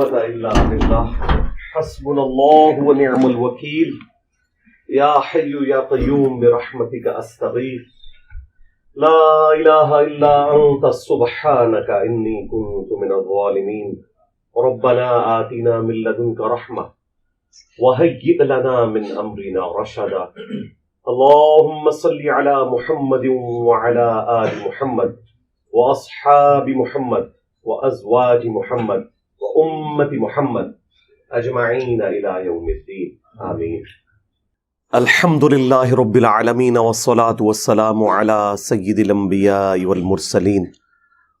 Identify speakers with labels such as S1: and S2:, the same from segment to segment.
S1: إلا بالله حسبنا الله ونعم الوكيل يا حي يا قيوم برحمتك أستغيث لا إله إلا أنت سبحانك إني كنت من الظالمين ربنا آتنا من لدنك رحمة وهيئ لنا من أمرنا رشدا اللهم صل على محمد وعلى آل محمد وأصحاب محمد وأزواج محمد وأمة محمد أجمعين إلى يوم الدين آمين. الحمد لله رب العالمين والصلاة والسلام على سيد الأنبياء والمرسلين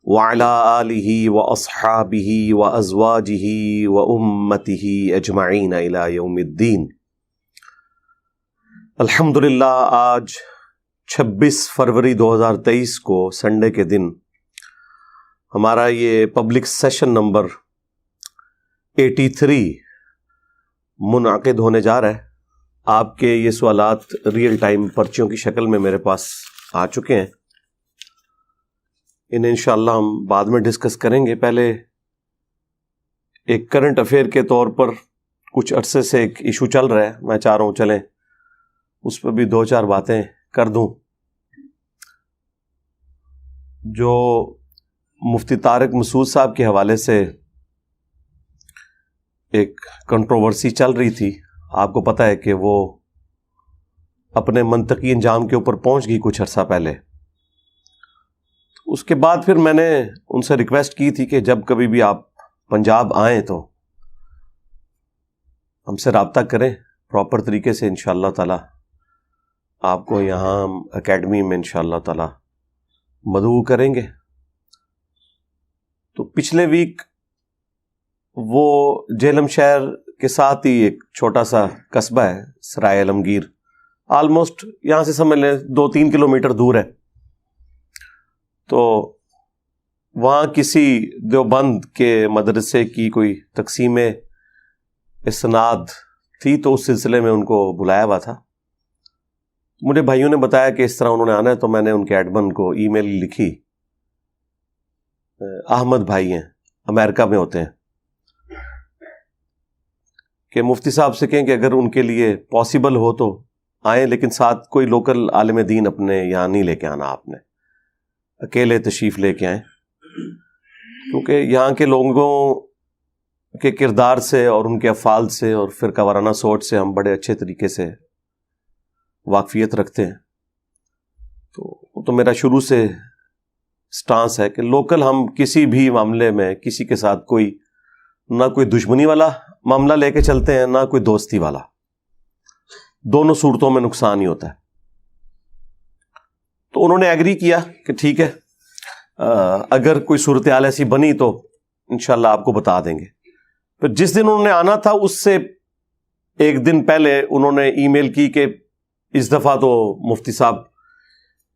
S1: وعلى آله وأصحابه وأزواجه وأمته أجمعين إلى يوم الدين. الحمدللہ آج 26 فروری 2023 کو سنڈے کے دن ہمارا یہ پبلک سیشن نمبر 83 منعقد ہونے جا رہا ہے. آپ کے یہ سوالات ریئل ٹائم پرچیوں کی شکل میں میرے پاس آ چکے ہیں. انہیں انشاءاللہ ہم بعد میں ڈسکس کریں گے. پہلے ایک کرنٹ افیئر کے طور پر کچھ عرصے سے ایک ایشو چل رہا ہے، میں چاہ رہا ہوں چلیں اس پہ بھی 2-4 باتیں کر دوں. جو مفتی طارق مسعود صاحب کے حوالے سے ایک کنٹروورسی چل رہی تھی، آپ کو پتہ ہے کہ وہ اپنے منطقی انجام کے اوپر پہنچ گئی کچھ عرصہ پہلے. اس کے بعد پھر میں نے ان سے ریکویسٹ کی تھی کہ جب کبھی بھی آپ پنجاب آئیں تو ہم سے رابطہ کریں پراپر طریقے سے. انشاءاللہ تعالی آپ کو یہاں اکیڈمی میں انشاءاللہ تعالی مدعو کریں گے. تو پچھلے ویک وہ جہلم شہر کے ساتھ ہی ایک چھوٹا سا قصبہ ہے سرائے عالمگیر، آلموسٹ یہاں سے سمجھ لیں 2-3 کلومیٹر دور ہے. تو وہاں کسی دیوبند کے مدرسے کی کوئی تقسیم اسناد تھی، تو اس سلسلے میں ان کو بلایا ہوا تھا. مجھے بھائیوں نے بتایا کہ اس طرح انہوں نے آنا ہے، تو میں نے ان کے ایڈمن کو ای میل لکھی. احمد بھائی ہیں، امریکہ میں ہوتے ہیں، کہ مفتی صاحب سے کہیں کہ اگر ان کے لیے پاسبل ہو تو آئیں، لیکن ساتھ کوئی لوکل عالم دین اپنے یہاں نہیں لے کے آنا، آپ نے اکیلے تشریف لے کے آئیں. کیونکہ یہاں کے لوگوں کے کردار سے اور ان کے افعال سے اور فرقہ وارانہ سوچ سے ہم بڑے اچھے طریقے سے واقفیت رکھتے ہیں. تو میرا شروع سے سٹانس ہے کہ لوکل ہم کسی بھی معاملے میں کسی کے ساتھ نہ کوئی دشمنی والا معاملہ لے کے چلتے ہیں، نہ کوئی دوستی والا. دونوں صورتوں میں نقصان ہی ہوتا ہے. تو انہوں نے ایگری کیا کہ ٹھیک ہے، اگر کوئی صورتحال ایسی بنی تو انشاءاللہ آپ کو بتا دیں گے. پھر جس دن انہوں نے آنا تھا اس سے ایک دن پہلے انہوں نے ای میل کی کہ اس دفعہ تو مفتی صاحب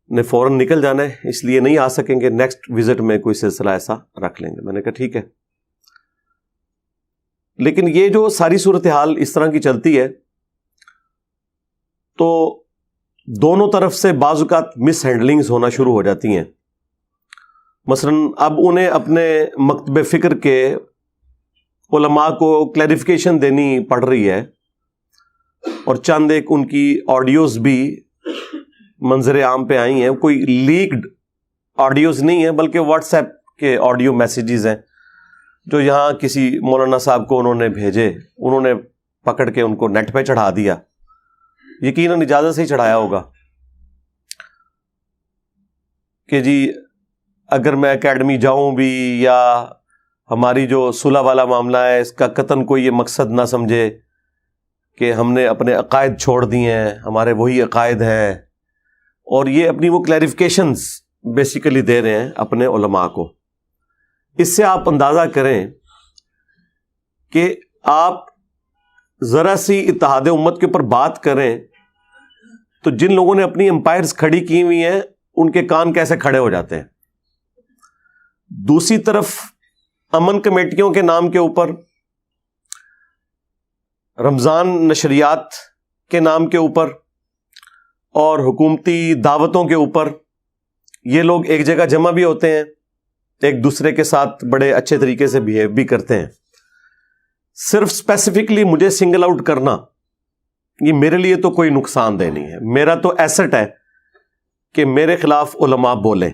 S1: نے فوراً نکل جانا ہے، اس لیے نہیں آ سکیں گے، نیکسٹ وزٹ میں کوئی سلسلہ ایسا رکھ لیں گے. میں نے کہا ٹھیک ہے. لیکن یہ جو ساری صورتحال اس طرح کی چلتی ہے تو دونوں طرف سے بعض اوقات مس ہینڈلنگز ہونا شروع ہو جاتی ہیں. مثلا اب انہیں اپنے مکتب فکر کے علماء کو کلیریفیکیشن دینی پڑ رہی ہے، اور چند ایک ان کی آڈیوز بھی منظر عام پہ آئی ہیں. کوئی لیکڈ آڈیوز نہیں ہیں بلکہ واٹس ایپ کے آڈیو میسیجز ہیں جو یہاں کسی مولانا صاحب کو انہوں نے بھیجے، انہوں نے پکڑ کے ان کو نیٹ پہ چڑھا دیا. یقیناً اجازت سے ہی چڑھایا ہوگا کہ جی اگر میں اکیڈمی جاؤں بھی، یا ہماری جو صلح والا معاملہ ہے اس کا قطعاً کوئی یہ مقصد نہ سمجھے کہ ہم نے اپنے عقائد چھوڑ دیے ہیں، ہمارے وہی عقائد ہیں. اور یہ اپنی وہ کلیریفیکیشنز بیسیکلی دے رہے ہیں اپنے علماء کو. اس سے آپ اندازہ کریں کہ آپ ذرا سی اتحاد امت کے اوپر بات کریں تو جن لوگوں نے اپنی امپائرز کھڑی کی ہوئی ہیں ان کے کان کیسے کھڑے ہو جاتے ہیں. دوسری طرف امن کمیٹیوں کے نام کے اوپر، رمضان نشریات کے نام کے اوپر اور حکومتی دعوتوں کے اوپر یہ لوگ ایک جگہ جمع بھی ہوتے ہیں، ایک دوسرے کے ساتھ بڑے اچھے طریقے سے بیہیو بھی کرتے ہیں. صرف اسپیسیفکلی مجھے سنگل آؤٹ کرنا یہ میرے لیے تو کوئی نقصان دہ نہیں ہے. میرا تو ایسٹ ہے کہ میرے خلاف علماء بولیں.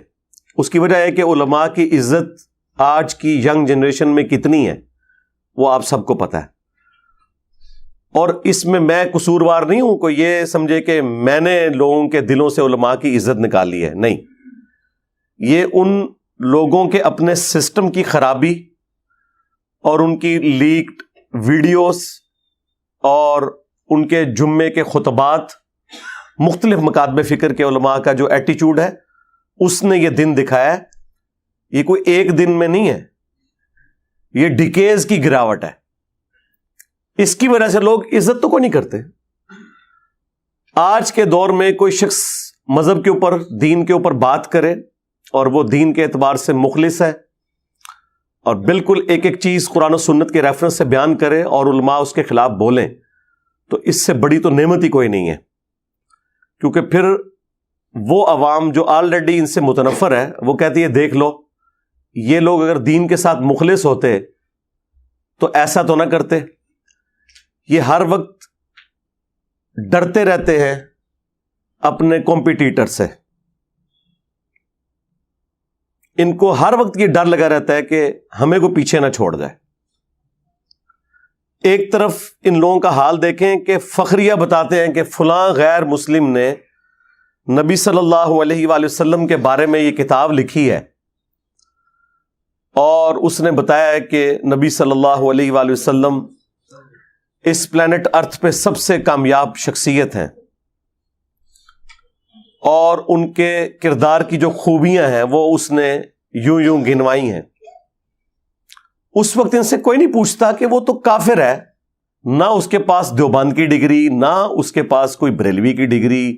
S1: اس کی وجہ ہے کہ علماء کی عزت آج کی ینگ جنریشن میں کتنی ہے وہ آپ سب کو پتہ ہے. اور اس میں قصوروار نہیں ہوں. کوئی یہ سمجھے کہ میں نے لوگوں کے دلوں سے علماء کی عزت نکالی ہے، نہیں. یہ ان لوگوں کے اپنے سسٹم کی خرابی اور ان کی لیکڈ ویڈیوز اور ان کے جمعے کے خطبات، مختلف مکاتب فکر کے علماء کا جو ایٹیچیوڈ ہے اس نے یہ دن دکھایا ہے. یہ کوئی ایک دن میں نہیں ہے، یہ ڈیکیز کی گراوٹ ہے. اس کی وجہ سے لوگ عزت تو کوئی نہیں کرتے. آج کے دور میں کوئی شخص مذہب کے اوپر، دین کے اوپر بات کرے اور وہ دین کے اعتبار سے مخلص ہے اور بالکل ایک ایک چیز قرآن و سنت کے ریفرنس سے بیان کرے اور علماء اس کے خلاف بولیں، تو اس سے بڑی تو نعمت ہی کوئی نہیں ہے. کیونکہ پھر وہ عوام جو آلریڈی ان سے متنفر ہے وہ کہتی ہے دیکھ لو یہ لوگ اگر دین کے ساتھ مخلص ہوتے تو ایسا تو نہ کرتے. یہ ہر وقت ڈرتے رہتے ہیں اپنے کمپیٹیٹر سے. ان کو ہر وقت یہ ڈر لگا رہتا ہے کہ ہمیں کو پیچھے نہ چھوڑ جائے. ایک طرف ان لوگوں کا حال دیکھیں کہ فخریہ بتاتے ہیں کہ فلاں غیر مسلم نے نبی صلی اللہ علیہ وآلہ وسلم کے بارے میں یہ کتاب لکھی ہے اور اس نے بتایا ہے کہ نبی صلی اللہ علیہ وآلہ وسلم اس پلانٹ ارتھ پہ سب سے کامیاب شخصیت ہیں اور ان کے کردار کی جو خوبیاں ہیں وہ اس نے یوں گنوائی ہیں. اس وقت ان سے کوئی نہیں پوچھتا کہ وہ تو کافر ہے. نہ اس کے پاس دیوبند کی ڈگری، نہ اس کے پاس کوئی بریلوی کی ڈگری،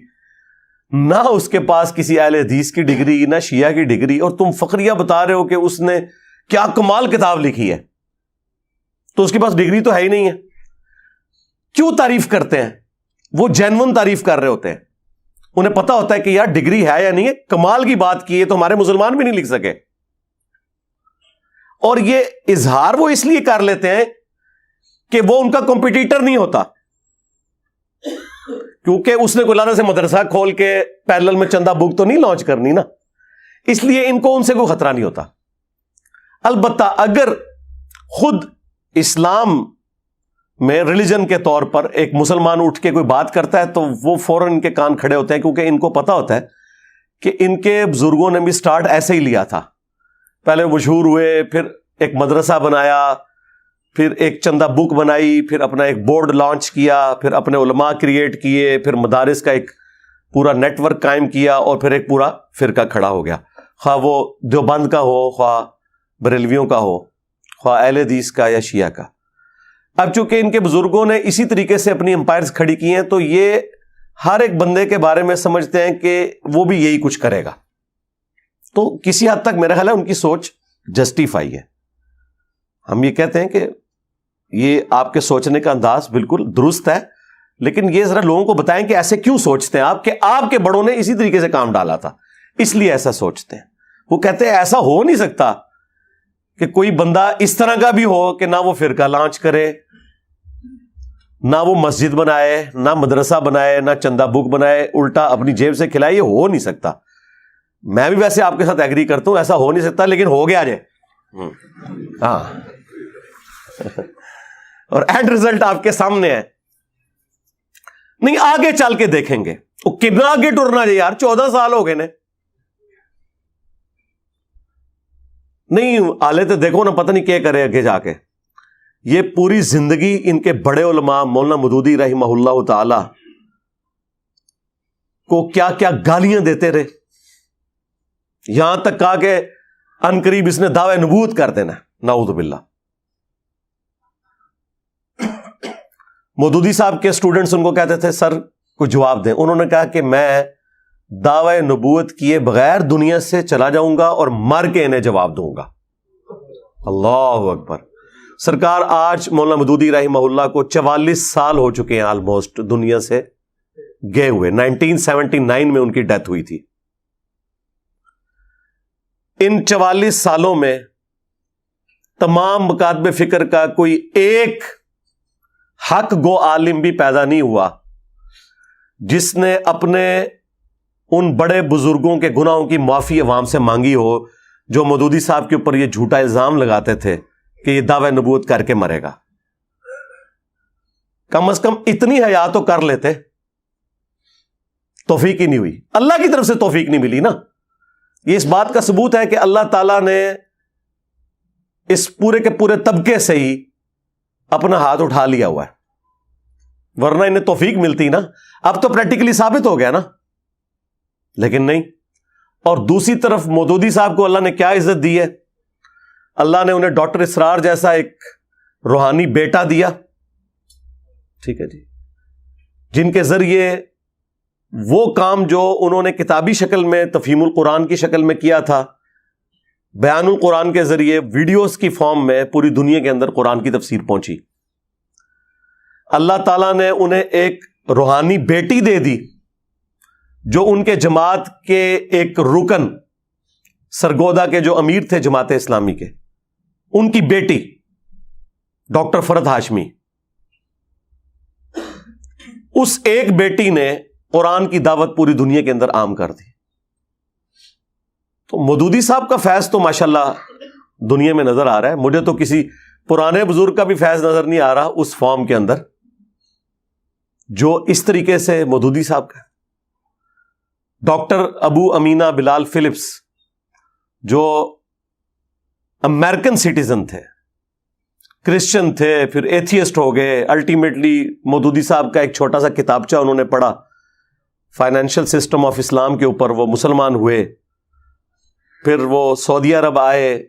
S1: نہ اس کے پاس کسی اہل حدیث کی ڈگری، نہ شیعہ کی ڈگری، اور تم فخریہ بتا رہے ہو کہ اس نے کیا کمال کتاب لکھی ہے. تو اس کے پاس ڈگری تو ہے ہی نہیں ہے. کیوں تعریف کرتے ہیں؟ وہ جینون تعریف کر رہے ہوتے ہیں. انہیں پتا ہوتا ہے کہ یار ڈگری ہے یا نہیں ہے، کمال کی بات کی ہے تو ہمارے مسلمان بھی نہیں لکھ سکے. اور یہ اظہار وہ اس لیے کر لیتے ہیں کہ وہ ان کا کمپٹیٹر نہیں ہوتا، کیونکہ اس نے کولانا سے مدرسہ کھول کے پیرلل میں چندہ بک تو نہیں لانچ کرنی نا، اس لیے ان کو ان سے کوئی خطرہ نہیں ہوتا. البتہ اگر خود اسلام میں ریلیجن کے طور پر ایک مسلمان اٹھ کے کوئی بات کرتا ہے تو وہ فوراً ان کے کان کھڑے ہوتے ہیں، کیونکہ ان کو پتا ہوتا ہے کہ ان کے بزرگوں نے بھی سٹارٹ ایسے ہی لیا تھا. پہلے مشہور ہوئے، پھر ایک مدرسہ بنایا، پھر ایک چندہ بک بنائی، پھر اپنا ایک بورڈ لانچ کیا، پھر اپنے علماء کریٹ کیے، پھر مدارس کا ایک پورا نیٹ ورک قائم کیا اور پھر ایک پورا فرقہ کھڑا ہو گیا، خواہ وہ دیوبند کا ہو، خواہ بریلویوں کا ہو، خواہ اہل حدیث کا یا شیعہ کا. اب چونکہ ان کے بزرگوں نے اسی طریقے سے اپنی امپائرز کھڑی کی ہیں تو یہ ہر ایک بندے کے بارے میں سمجھتے ہیں کہ وہ بھی یہی کچھ کرے گا. تو کسی حد تک میرا خیال ہے ان کی سوچ جسٹیفائی ہے. ہم یہ کہتے ہیں کہ یہ آپ کے سوچنے کا انداز بالکل درست ہے، لیکن یہ ذرا لوگوں کو بتائیں کہ ایسے کیوں سوچتے ہیں آپ، کہ آپ کے بڑوں نے اسی طریقے سے کام ڈالا تھا اس لیے ایسا سوچتے ہیں. وہ کہتے ہیں ایسا ہو نہیں سکتا کہ کوئی بندہ اس طرح کا بھی ہو کہ نہ وہ فرقہ لانچ کرے، نہ وہ مسجد بنائے، نہ مدرسہ بنائے، نہ چندہ بک بنائے، الٹا اپنی جیب سے کھلائے. یہ ہو نہیں سکتا. میں بھی ویسے آپ کے ساتھ ایگری کرتا ہوں، ایسا ہو نہیں سکتا، لیکن ہو گیا جائے. ہاں اور اینڈ ریزلٹ آپ کے سامنے ہے. نہیں آگے چل کے دیکھیں گے وہ کتنا آگے ٹرنا جائے یار. 14 سال ہو گئے نے. نہیں آلے تو دیکھو نا، پتہ نہیں کیا کرے آگے جا کے. یہ پوری زندگی ان کے بڑے علماء مولانا مودودی رحمہ اللہ تعالی کو کیا کیا گالیاں دیتے رہے، یہاں تک کہا کہ عنقریب اس نے دعوی نبوت کر دینا. نعوذ باللہ. مودودی صاحب کے اسٹوڈنٹس ان کو کہتے تھے سر کوئی جواب دیں. انہوں نے کہا کہ میں دعوی نبوت کیے بغیر دنیا سے چلا جاؤں گا اور مر کے انہیں جواب دوں گا. اللہ اکبر. سرکار آج مولانا مودودی رحمہ اللہ کو 44 سال ہو چکے ہیں آلموسٹ دنیا سے گئے ہوئے. 1979 میں ان کی ڈیتھ ہوئی تھی. ان 44 سالوں میں تمام مکاتب فکر کا کوئی ایک حق گو عالم بھی پیدا نہیں ہوا جس نے اپنے ان بڑے بزرگوں کے گناہوں کی معافی عوام سے مانگی ہو جو مودودی صاحب کے اوپر یہ جھوٹا الزام لگاتے تھے کہ یہ دعوی نبوت کر کے مرے گا. کم از کم اتنی حیا تو کر لیتے. توفیق ہی نہیں ہوئی, اللہ کی طرف سے توفیق نہیں ملی نا. یہ اس بات کا ثبوت ہے کہ اللہ تعالیٰ نے اس پورے کے پورے طبقے سے ہی اپنا ہاتھ اٹھا لیا ہوا ہے, ورنہ انہیں توفیق ملتی نا. اب تو پریکٹیکلی ثابت ہو گیا نا, لیکن نہیں. اور دوسری طرف مودودی صاحب کو اللہ نے کیا عزت دی ہے؟ اللہ نے انہیں ڈاکٹر اسرار جیسا ایک روحانی بیٹا دیا, ٹھیک ہے جی, جن کے ذریعے وہ کام جو انہوں نے کتابی شکل میں تفہیم القرآن کی شکل میں کیا تھا, بیان القرآن کے ذریعے ویڈیوز کی فارم میں پوری دنیا کے اندر قرآن کی تفسیر پہنچی. اللہ تعالیٰ نے انہیں ایک روحانی بیٹی دے دی جو ان کے جماعت کے ایک رکن سرگودا کے جو امیر تھے جماعت اسلامی کے, ان کی بیٹی ڈاکٹر فرد ہاشمی. اس ایک بیٹی نے قرآن کی دعوت پوری دنیا کے اندر عام کر دی. تو مودودی صاحب کا فیض تو ماشاءاللہ دنیا میں نظر آ رہا ہے. مجھے تو کسی پرانے بزرگ کا بھی فیض نظر نہیں آ رہا اس فارم کے اندر جو اس طریقے سے مودودی صاحب کا. ڈاکٹر ابو امینہ بلال فلپس جو امریکن سٹیزن تھے, کرسچن تھے, پھر ایتھیسٹ ہو گئے, الٹیمیٹلی مودودی صاحب کا ایک چھوٹا سا کتابچہ انہوں نے پڑھا فائنینشل سسٹم آف اسلام کے اوپر, وہ مسلمان ہوئے. پھر وہ سعودی عرب آئے,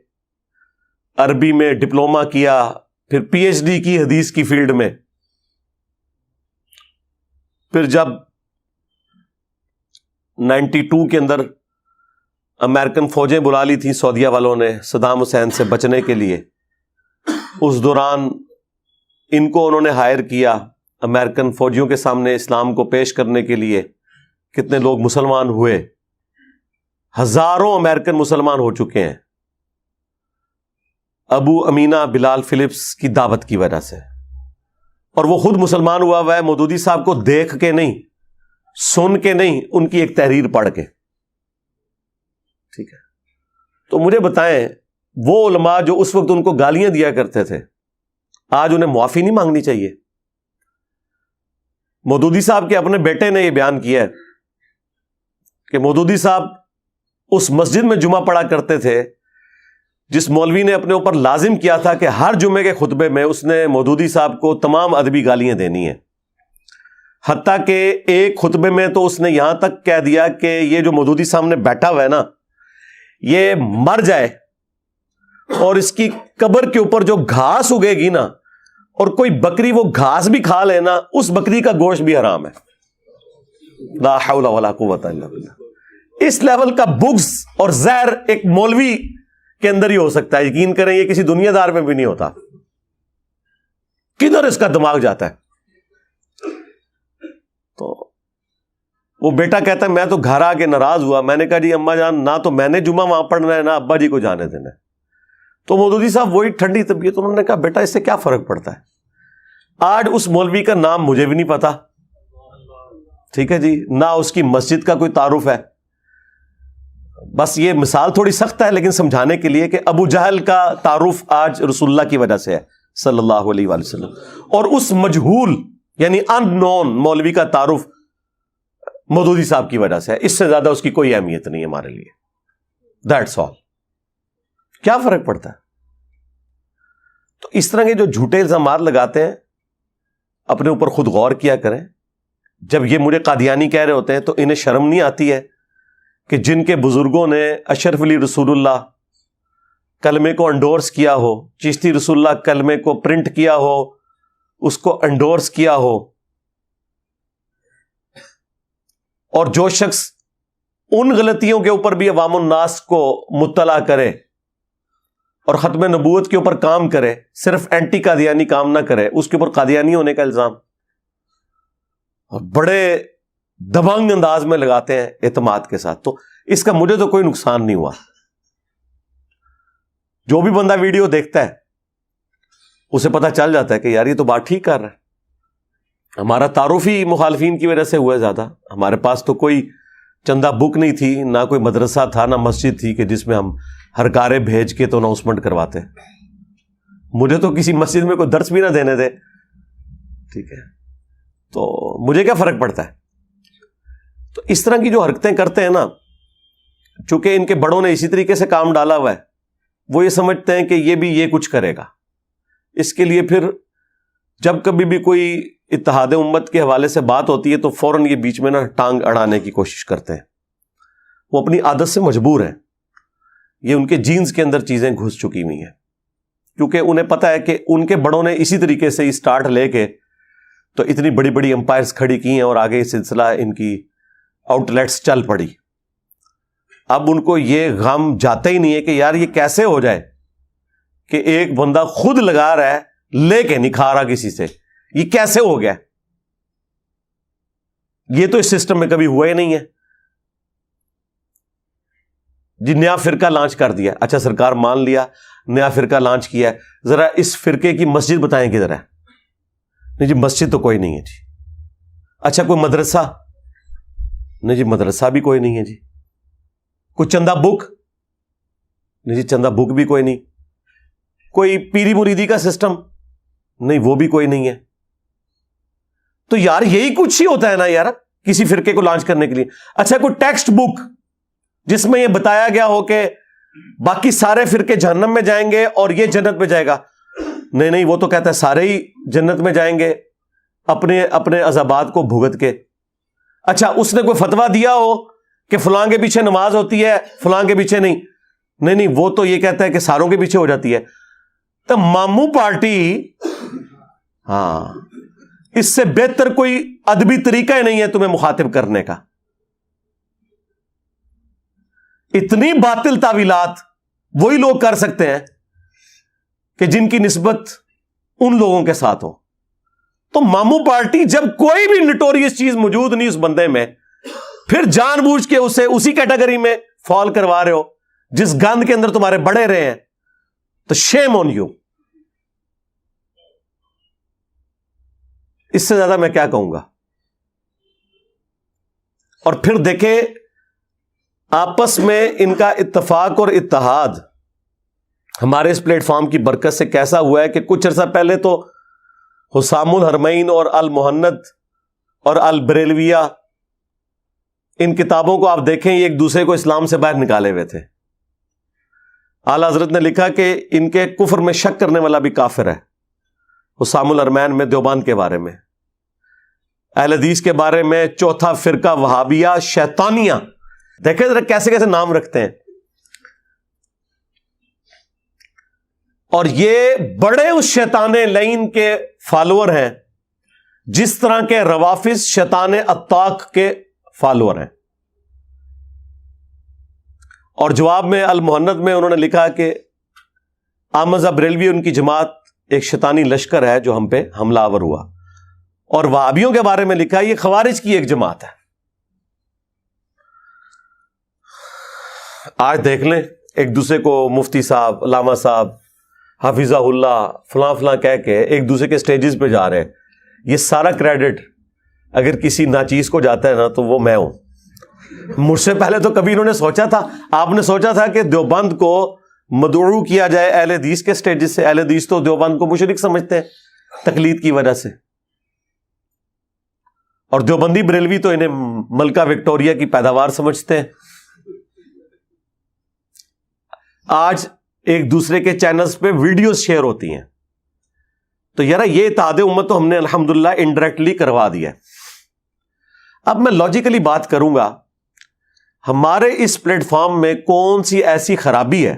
S1: عربی میں ڈپلومہ کیا, پھر پی ایچ ڈی کی حدیث کی فیلڈ میں. پھر جب 92 کے اندر امریکن فوجیں بلا لی تھیں سعودیہ والوں نے صدام حسین سے بچنے کے لیے, اس دوران ان کو انہوں نے ہائر کیا امریکن فوجیوں کے سامنے اسلام کو پیش کرنے کے لیے. کتنے لوگ مسلمان ہوئے, ہزاروں امریکن مسلمان ہو چکے ہیں ابو امینہ بلال فلپس کی دعوت کی وجہ سے. اور وہ خود مسلمان ہوا ہے مودودی صاحب کو دیکھ کے نہیں, سن کے نہیں, ان کی ایک تحریر پڑھ کے. ٹھیک ہے, تو مجھے بتائیں وہ علماء جو اس وقت ان کو گالیاں دیا کرتے تھے آج انہیں معافی نہیں مانگنی چاہیے؟ مودودی صاحب کے اپنے بیٹے نے یہ بیان کیا ہے کہ مودودی صاحب اس مسجد میں جمعہ پڑھا کرتے تھے جس مولوی نے اپنے اوپر لازم کیا تھا کہ ہر جمعے کے خطبے میں اس نے مودودی صاحب کو تمام ادبی گالیاں دینی ہیں. حتیٰ کہ ایک خطبے میں تو اس نے یہاں تک کہہ دیا کہ یہ جو مودودی سامنے بیٹھا ہوا ہے نا, یہ مر جائے اور اس کی قبر کے اوپر جو گھاس اگے گی نا, اور کوئی بکری وہ گھاس بھی کھا لینا, اس بکری کا گوشت بھی حرام ہے. لا حول ولا قوت الا باللہ. اس لیول کا بغض اور زہر ایک مولوی کے اندر ہی ہو سکتا ہے. یقین کریں یہ کسی دنیا دار میں بھی نہیں ہوتا. کدھر اس کا دماغ جاتا ہے؟ تو وہ بیٹا کہتا ہے میں تو گھر آ کے ناراض ہوا. میں نے کہا جی اماں جان, نہ تو میں نے جمعہ وہاں پڑھنا ہے نہ ابا جی کو جانے دینا ہے. تو مودودی صاحب وہی ٹھنڈی طبیعت, انہوں نے کہا بیٹا اس سے کیا فرق پڑتا ہے. آج اس مولوی کا نام مجھے بھی نہیں پتا, ٹھیک ہے جی, نہ اس کی مسجد کا کوئی تعارف ہے. بس یہ مثال تھوڑی سخت ہے لیکن سمجھانے کے لیے کہ ابو جہل کا تعارف آج رسول اللہ کی وجہ سے ہے صلی اللہ علیہ وآلہ وسلم, اور اس مجہول یعنی ان نون مولوی کا تعارف مودودی صاحب کی وجہ سے ہے. اس سے زیادہ اس کی کوئی اہمیت نہیں ہے ہمارے لیے. That's all. کیا فرق پڑتا ہے؟ تو اس طرح کے جو جھوٹے الزامات لگاتے ہیں اپنے اوپر خود غور کیا کریں. جب یہ مجھے قادیانی کہہ رہے ہوتے ہیں تو انہیں شرم نہیں آتی ہے کہ جن کے بزرگوں نے اشرف علی رسول اللہ کلمے کو انڈورس کیا ہو, چشتی رسول اللہ کلمے کو پرنٹ کیا ہو, اس کو انڈورس کیا ہو, اور جو شخص ان غلطیوں کے اوپر بھی عوام الناس کو مطلع کرے اور ختم نبوت کے اوپر کام کرے, صرف اینٹی قادیانی کام نہ کرے, اس کے اوپر قادیانی ہونے کا الزام اور بڑے دبنگ انداز میں لگاتے ہیں اعتماد کے ساتھ. تو اس کا مجھے تو کوئی نقصان نہیں ہوا. جو بھی بندہ ویڈیو دیکھتا ہے اسے پتہ چل جاتا ہے کہ یار یہ تو بات ٹھیک کر رہا ہے. ہمارا تعارف ہی مخالفین کی وجہ سے ہوا ہے زیادہ. ہمارے پاس تو کوئی چندہ بک نہیں تھی, نہ کوئی مدرسہ تھا, نہ مسجد تھی کہ جس میں ہم ہر کارے بھیج کے تو اناؤنسمنٹ کرواتے. مجھے تو کسی مسجد میں کوئی درس بھی نہ دینے دے, ٹھیک ہے, تو مجھے کیا فرق پڑتا ہے. تو اس طرح کی جو حرکتیں کرتے ہیں نا, چونکہ ان کے بڑوں نے اسی طریقے سے کام ڈالا ہوا ہے, وہ یہ سمجھتے ہیں کہ یہ بھی یہ کچھ کرے گا. اس کے لیے پھر جب کبھی بھی کوئی اتحاد امت کے حوالے سے بات ہوتی ہے تو فوراً یہ بیچ میں نا ٹانگ اڑانے کی کوشش کرتے ہیں. وہ اپنی عادت سے مجبور ہیں, یہ ان کے جینز کے اندر چیزیں گھس چکی ہوئی ہیں, کیونکہ انہیں پتہ ہے کہ ان کے بڑوں نے اسی طریقے سے اسٹارٹ لے کے تو اتنی بڑی بڑی امپائرز کھڑی کی ہیں, اور آگے یہ سلسلہ ان کی آؤٹ لیٹس چل پڑی. اب ان کو یہ غم جاتا ہی نہیں ہے کہ یار یہ کیسے ہو جائے کہ ایک بندہ خود لگا رہا ہے لے کے نہیں کھا رہا کسی سے, یہ کیسے ہو گیا. یہ تو اس سسٹم میں کبھی ہوا ہی نہیں ہے. جی نیا فرقہ لانچ کر دیا, اچھا سرکار مان لیا, نیا فرقہ لانچ کیا ہے, ذرا اس فرقے کی مسجد بتائیں کدھر ہے. نہیں جی مسجد تو کوئی نہیں ہے جی. اچھا کوئی مدرسہ, نہیں جی مدرسہ بھی کوئی نہیں ہے جی. کوئی چندہ بک, نہیں جی چندہ بک بھی کوئی نہیں. کوئی پیری مریدی کا سسٹم, نہیں وہ بھی کوئی نہیں ہے. تو یار یہی کچھ ہی ہوتا ہے نا یار کسی فرقے کو لانچ کرنے کے لیے. اچھا کوئی ٹیکسٹ بک جس میں یہ بتایا گیا ہو کہ باقی سارے فرقے جہنم میں جائیں گے اور یہ جنت میں جائے گا, نہیں وہ تو کہتا ہے سارے ہی جنت میں جائیں گے اپنے اپنے عذابات کو بھگت کے. اچھا اس نے کوئی فتویٰ دیا ہو کہ فلاں کے پیچھے نماز ہوتی ہے فلاں کے پیچھے نہیں وہ تو یہ کہتا ہے کہ ساروں کے پیچھے ہو جاتی ہے. تو ماموں پارٹی, ہاں اس سے بہتر کوئی ادبی طریقہ ہی نہیں ہے تمہیں مخاطب کرنے کا. اتنی باطل تعویلات وہی لوگ کر سکتے ہیں کہ جن کی نسبت ان لوگوں کے ساتھ ہو. تو ماموں پارٹی جب کوئی بھی نٹوریس چیز موجود نہیں اس بندے میں, پھر جان بوجھ کے اسے اسی کیٹیگری میں فال کروا رہے ہو جس گند کے اندر تمہارے بڑے رہے ہیں, تو شیم آن یو. اس سے زیادہ میں کیا کہوں گا. اور پھر دیکھیں آپس میں ان کا اتفاق اور اتحاد ہمارے اس پلیٹ فارم کی برکت سے کیسا ہوا ہے کہ کچھ عرصہ پہلے تو حسام الحرمین اور المحند اور البریلویہ, ان کتابوں کو آپ دیکھیں یہ ایک دوسرے کو اسلام سے باہر نکالے ہوئے تھے. اعلیٰ حضرت نے لکھا کہ ان کے کفر میں شک کرنے والا بھی کافر ہے. حسام الحرمین میں دیوبند کے بارے میں, اہل حدیث کے بارے میں چوتھا فرقہ وہابیہ شیطانیہ. دیکھیں ذرا کیسے کیسے نام رکھتے ہیں. اور یہ بڑے اس شیطان لعین کے فالوور ہیں جس طرح کے روافظ شیطان اتاق کے فالوور ہیں. اور جواب میں المحند میں انہوں نے لکھا کہ احمد بریلوی ان کی جماعت ایک شیطانی لشکر ہے جو ہم پہ حملہ آور ہوا. اور وہابیوں کے بارے میں لکھا یہ خوارج کی ایک جماعت ہے. آج دیکھ لیں ایک دوسرے کو مفتی صاحب, علامہ صاحب, حافظہ اللہ, فلاں فلاں کہہ کے ایک دوسرے کے سٹیجز پہ جا رہے ہیں. یہ سارا کریڈٹ اگر کسی ناچیز کو جاتا ہے نا تو وہ میں ہوں. مجھ سے پہلے تو کبھی انہوں نے سوچا تھا, آپ نے سوچا تھا کہ دیوبند کو مدعو کیا جائے اہل حدیث کے سٹیجز سے. اہل حدیث تو دیوبند کو مشرک سمجھتے ہیں تقلید کی وجہ سے, اور دیوبندی بریلوی تو انہیں ملکہ وکٹوریہ کی پیداوار سمجھتے ہیں. آج ایک دوسرے کے چینلز پہ ویڈیوز شیئر ہوتی ہیں. تو یار یہ اتحاد امت تو ہم نے الحمدللہ انڈائریکٹلی کروا دیا ہے. اب میں لاجیکلی بات کروں گا, ہمارے اس پلیٹ فارم میں کون سی ایسی خرابی ہے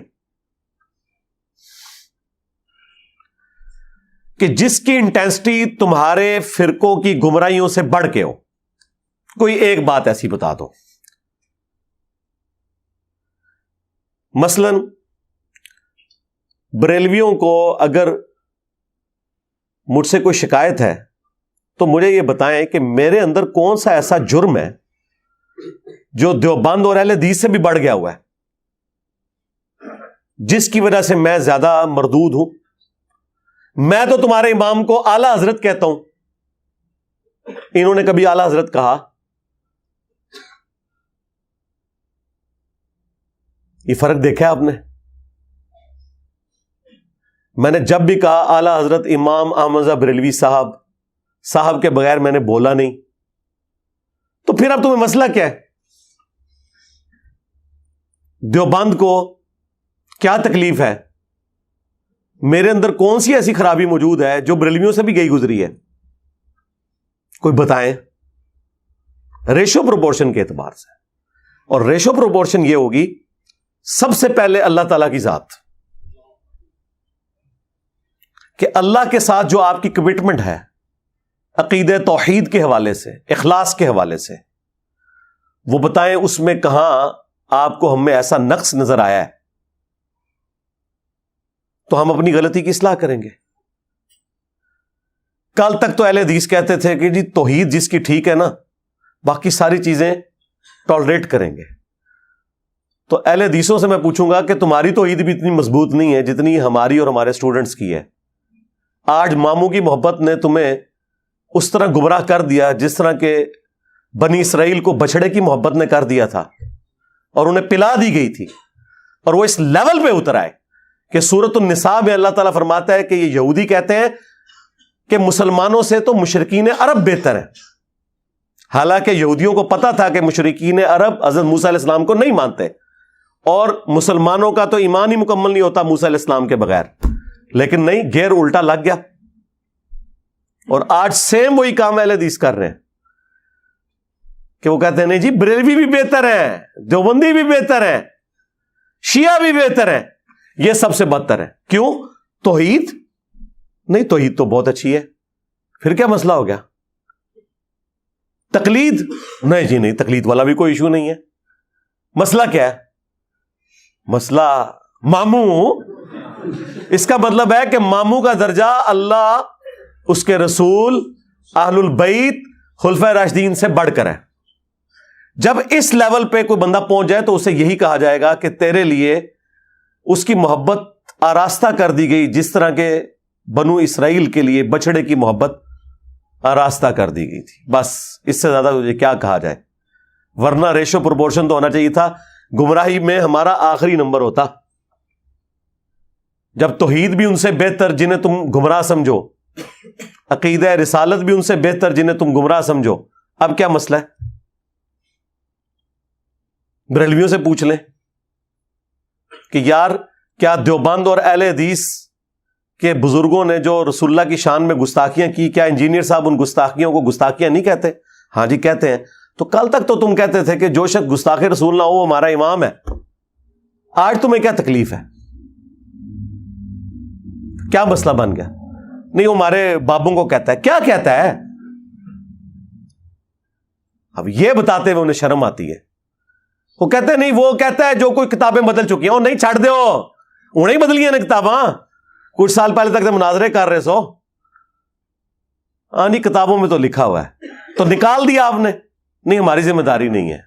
S1: کہ جس کی انٹینسٹی تمہارے فرقوں کی گمراہیوں سے بڑھ کے ہو. کوئی ایک بات ایسی بتا دو. مثلا بریلویوں کو اگر مجھ سے کوئی شکایت ہے تو مجھے یہ بتائیں کہ میرے اندر کون سا ایسا جرم ہے جو دیوبند اور اہل حدیث سے بھی بڑھ گیا ہوا ہے, جس کی وجہ سے میں زیادہ مردود ہوں. میں تو تمہارے امام کو اعلی حضرت کہتا ہوں. انہوں نے کبھی اعلی حضرت کہا؟ یہ فرق دیکھا آپ نے؟ میں نے جب بھی کہا اعلی حضرت امام احمد رضا بریلوی صاحب کے بغیر میں نے بولا نہیں. تو پھر اب تمہیں مسئلہ کیا ہے؟ دیوبند کو کیا تکلیف ہے؟ میرے اندر کون سی ایسی خرابی موجود ہے جو بریلویوں سے بھی گئی گزری ہے؟ کوئی بتائیں. ریشو پروپورشن کے اعتبار سے. اور ریشو پروپورشن یہ ہوگی سب سے پہلے اللہ تعالی کی ذات، کہ اللہ کے ساتھ جو آپ کی کمٹمنٹ ہے عقیدہ توحید کے حوالے سے، اخلاص کے حوالے سے، وہ بتائیں اس میں کہاں آپ کو ہم میں ایسا نقص نظر آیا ہے تو ہم اپنی غلطی کی اصلاح کریں گے. کل تک تو اہل حدیث کہتے تھے کہ جی توحید جس کی ٹھیک ہے نا باقی ساری چیزیں ٹالریٹ کریں گے. تو اہل حدیثوں سے میں پوچھوں گا کہ تمہاری توحید بھی اتنی مضبوط نہیں ہے جتنی ہماری اور ہمارے اسٹوڈنٹس کی ہے. آج ماموں کی محبت نے تمہیں اس طرح گمراہ کر دیا جس طرح کہ بنی اسرائیل کو بچڑے کی محبت نے کر دیا تھا اور انہیں پلا دی گئی تھی. اور وہ اس لیول پہ اتر آئے کہ سورۃ النساء میں اللہ تعالیٰ فرماتا ہے کہ یہ یہودی کہتے ہیں کہ مسلمانوں سے تو مشرکین عرب بہتر ہیں، حالانکہ یہودیوں کو پتا تھا کہ مشرکین عرب حضرت موسیٰ علیہ السلام کو نہیں مانتے اور مسلمانوں کا تو ایمان ہی مکمل نہیں ہوتا موسیٰ علیہ السلام کے بغیر. لیکن نہیں، گیر الٹا لگ گیا. اور آج سیم وہی کام اہل حدیث کر رہے ہیں کہ وہ کہتے ہیں نہیں جی بریلوی بھی بہتر ہے، دیوبندی بھی بہتر ہے، شیعہ بھی بہتر ہے، یہ سب سے بدتر ہے. کیوں؟ توحید نہیں، توحید تو بہت اچھی ہے. پھر کیا مسئلہ ہو گیا؟ تقلید نہیں جی، نہیں تقلید والا بھی کوئی ایشو نہیں ہے. مسئلہ کیا ہے؟ مسئلہ ماموں. اس کا مطلب ہے کہ ماموں کا درجہ اللہ، اس کے رسول، اہل البیت، خلفائے راشدین سے بڑھ کر ہے. جب اس لیول پہ کوئی بندہ پہنچ جائے تو اسے یہی کہا جائے گا کہ تیرے لیے اس کی محبت آراستہ کر دی گئی جس طرح کے بنو اسرائیل کے لیے بچڑے کی محبت آراستہ کر دی گئی تھی. بس اس سے زیادہ تجھے کیا کہا جائے؟ ورنہ ریشو پروپورشن تو ہونا چاہیے تھا. گمراہی میں ہمارا آخری نمبر ہوتا جب توحید بھی ان سے بہتر جنہیں تم گمراہ سمجھو، عقیدہ رسالت بھی ان سے بہتر جنہیں تم گمراہ سمجھو. اب کیا مسئلہ ہے؟ بریلویوں سے پوچھ لیں کہ یار کیا دیوبند اور اہل حدیث کے بزرگوں نے جو رسول اللہ کی شان میں گستاخیاں کی، کیا انجینئر صاحب ان گستاخیوں کو گستاخیاں نہیں کہتے؟ ہاں جی کہتے ہیں. تو کل تک تو تم کہتے تھے کہ جو شخص گستاخ رسول نہ ہو وہ ہمارا امام ہے. آج تمہیں کیا تکلیف ہے؟ کیا مسئلہ بن گیا؟ نہیں وہ ہمارے بابوں کو کہتا ہے. کیا کہتا ہے؟ اب یہ بتاتے ہوئے انہیں شرم آتی ہے. وہ کہتے ہیں نہیں، وہ کہتا ہے جو کوئی کتابیں بدل چکی ہیں. نہیں چھاڑ دو، انہیں ہی بدلی ہیں کتاباں. کچھ سال پہلے تک تو مناظرے کر رہے سو. ہاں نہیں کتابوں میں تو لکھا ہوا ہے تو نکال دیا آپ نے. نہیں ہماری ذمہ داری نہیں ہے.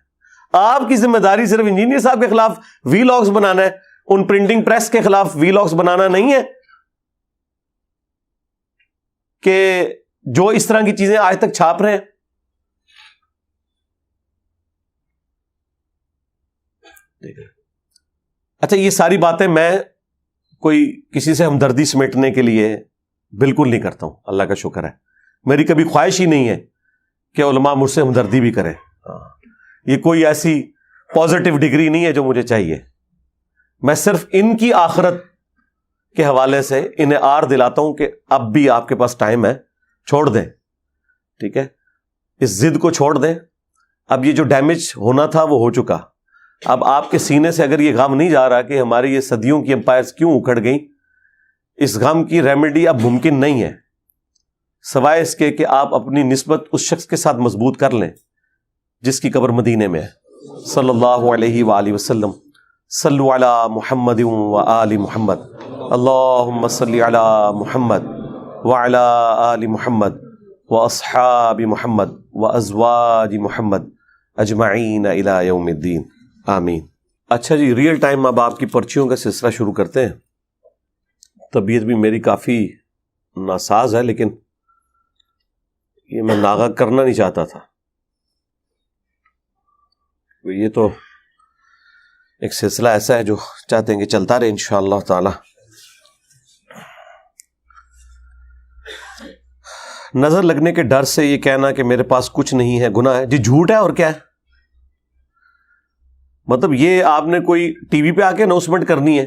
S1: آپ کی ذمہ داری صرف انجینئر صاحب کے خلاف وی لاگز بنانا ہے، ان پرنٹنگ پریس کے خلاف وی لاگز بنانا نہیں ہے کہ جو اس طرح کی چیزیں آج تک چھاپ رہے ہیں. اچھا یہ ساری باتیں میں کوئی کسی سے ہمدردی سمیٹنے کے لیے بالکل نہیں کرتا ہوں، اللہ کا شکر ہے. میری کبھی خواہش ہی نہیں ہے کہ علماء مجھ سے ہمدردی بھی کریں. یہ کوئی ایسی پازیٹیو ڈگری نہیں ہے جو مجھے چاہیے. میں صرف ان کی آخرت کے حوالے سے انہیں آر دلاتا ہوں کہ اب بھی آپ کے پاس ٹائم ہے، چھوڑ دیں. ٹھیک ہے، اس ضد کو چھوڑ دیں. اب یہ جو ڈیمیج ہونا تھا وہ ہو چکا. اب آپ کے سینے سے اگر یہ غم نہیں جا رہا کہ ہماری یہ صدیوں کی امپائرز کیوں اکھڑ گئیں، اس غم کی ریمیڈی اب ممکن نہیں ہے سوائے اس کے کہ آپ اپنی نسبت اس شخص کے ساتھ مضبوط کر لیں جس کی قبر مدینے میں ہے. صلی اللہ علیہ وآلہ وسلم. صلو علی محمد وآل محمد. اللہم صلی علی محمد وعلی آل محمد واصحاب محمد وازواج محمد اجمعین الی یوم الدین. آمین. اچھا جی، ریئل ٹائم اب آپ کی پرچیوں کا سلسلہ شروع کرتے ہیں. طبیعت بھی میری کافی ناساز ہے، لیکن یہ میں ناغہ کرنا نہیں چاہتا تھا. یہ تو ایک سلسلہ ایسا ہے جو چاہتے ہیں کہ چلتا رہے انشاءاللہ تعالی. نظر لگنے کے ڈر سے یہ کہنا کہ میرے پاس کچھ نہیں ہے گناہ ہے. جی جھوٹ ہے اور کیا ہے. مطلب یہ آپ نے کوئی ٹی وی پہ آ کے اناؤنسمنٹ کرنی ہے.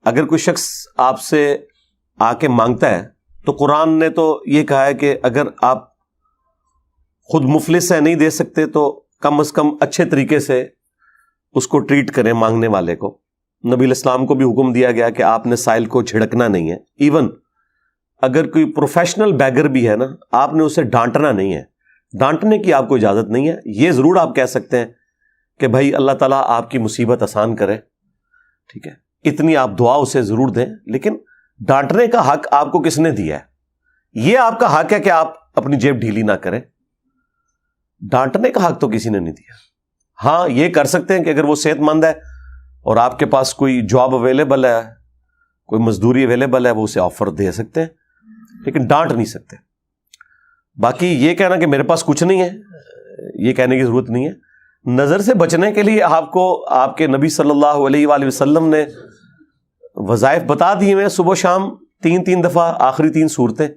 S1: اگر کوئی شخص آپ سے آ کے مانگتا ہے تو قرآن نے تو یہ کہا ہے کہ اگر آپ خود مفلس ہے نہیں دے سکتے تو کم از کم اچھے طریقے سے اس کو ٹریٹ کریں مانگنے والے کو. نبی علیہ السلام کو بھی حکم دیا گیا کہ آپ نے سائل کو جھڑکنا نہیں ہے. ایون اگر کوئی پروفیشنل بیگر بھی ہے نا، آپ نے اسے ڈانٹنا نہیں ہے. ڈانٹنے کی آپ کو اجازت نہیں ہے. یہ ضرور آپ کہہ سکتے ہیں کہ بھائی اللہ تعالیٰ آپ کی مصیبت آسان کرے، ٹھیک ہے، اتنی آپ دعا اسے ضرور دیں، لیکن ڈانٹنے کا حق آپ کو کس نے دیا ہے؟ یہ آپ کا حق ہے کہ آپ اپنی جیب ڈھیلی نہ کریں. ڈانٹنے کا حق تو کسی نے نہیں دیا. ہاں یہ کر سکتے ہیں کہ اگر وہ صحت مند ہے اور آپ کے پاس کوئی جاب اویلیبل ہے، کوئی مزدوری اویلیبل ہے، وہ اسے آفر دے سکتے ہیں، لیکن ڈانٹ نہیں سکتے. باقی یہ کہنا کہ میرے پاس کچھ نہیں ہے، یہ کہنے کی ضرورت نہیں ہے. نظر سے بچنے کے لیے آپ کو آپ کے نبی صلی اللہ علیہ وآلہ وسلم نے وظائف بتا دیے ہیں، صبح شام 3 دفعہ آخری 3 سورتیں.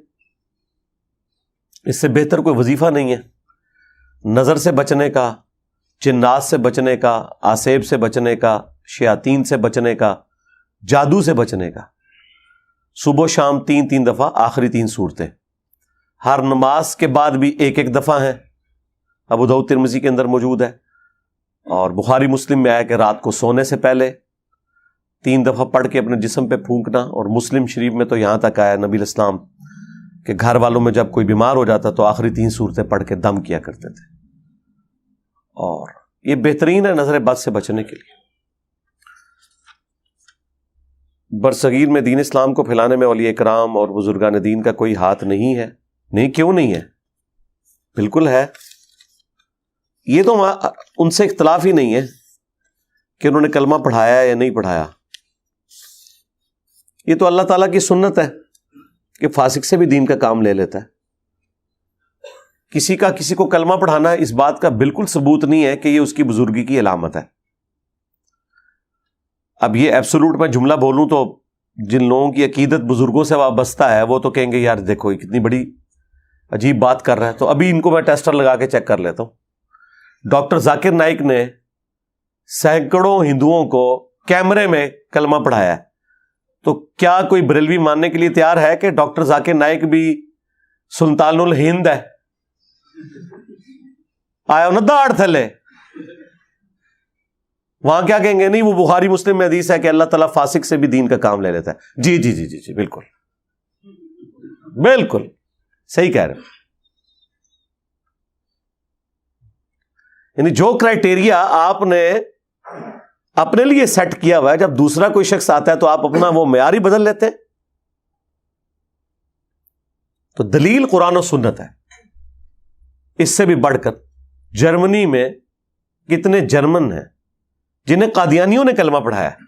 S1: اس سے بہتر کوئی وظیفہ نہیں ہے. نظر سے بچنے کا، جنات سے بچنے کا، آسیب سے بچنے کا، شیاطین سے بچنے کا، جادو سے بچنے کا. صبح و شام 3 دفعہ آخری 3 سورتیں. ہر نماز کے بعد بھی 1 دفعہ ہیں. ابو داؤد ترمذی کے اندر موجود ہے، اور بخاری مسلم میں آیا کہ رات کو سونے سے پہلے 3 دفعہ پڑھ کے اپنے جسم پہ پھونکنا. اور مسلم شریف میں تو یہاں تک آیا نبی علیہ السلام کہ گھر والوں میں جب کوئی بیمار ہو جاتا تو آخری 3 سورتیں پڑھ کے دم کیا کرتے تھے. اور یہ بہترین ہے نظر بد سے بچنے کے لیے. برصغیر میں دین اسلام کو پھیلانے میں اولیاء کرام اور بزرگان دین کا کوئی ہاتھ نہیں ہے. نہیں، کیوں نہیں ہے؟ بالکل ہے. یہ تو ان سے اختلاف ہی نہیں ہے کہ انہوں نے کلمہ پڑھایا یا نہیں پڑھایا. یہ تو اللہ تعالیٰ کی سنت ہے کہ فاسق سے بھی دین کا کام لے لیتا ہے. کسی کو کلمہ پڑھانا اس بات کا بالکل ثبوت نہیں ہے کہ یہ اس کی بزرگی کی علامت ہے. اب یہ ایبسولوٹ میں جملہ بولوں تو جن لوگوں کی عقیدت بزرگوں سے وابستہ ہے وہ تو کہیں گے یار دیکھو یہ کتنی بڑی عجیب بات کر رہا ہے. تو ابھی ان کو میں ٹیسٹر لگا کے چیک کر لیتا ہوں. ڈاکٹر ذاکر نائک نے سینکڑوں ہندوؤں کو کیمرے میں کلمہ پڑھایا ہے. تو کیا کوئی بریلوی ماننے کے لیے تیار ہے کہ ڈاکٹر ذاکر نائک بھی سلطان الہند ہے؟ آیا نہ داڑ تھلے. وہاں کیا کہیں گے؟ نہیں، وہ بخاری مسلم میں حدیث ہے کہ اللہ تعالیٰ فاسق سے بھی دین کا کام لے لیتا ہے. جی جی جی جی جی بالکل بالکل صحیح کہہ رہے ہیں. یعنی جو کرائٹیریا آپ نے اپنے لیے سیٹ کیا ہوا ہے، جب دوسرا کوئی شخص آتا ہے تو آپ اپنا وہ معیار ہی بدل لیتے ہیں. تو دلیل قرآن و سنت ہے. اس سے بھی بڑھ کر جرمنی میں کتنے جرمن ہیں جنہیں قادیانیوں نے کلمہ پڑھایا ہے،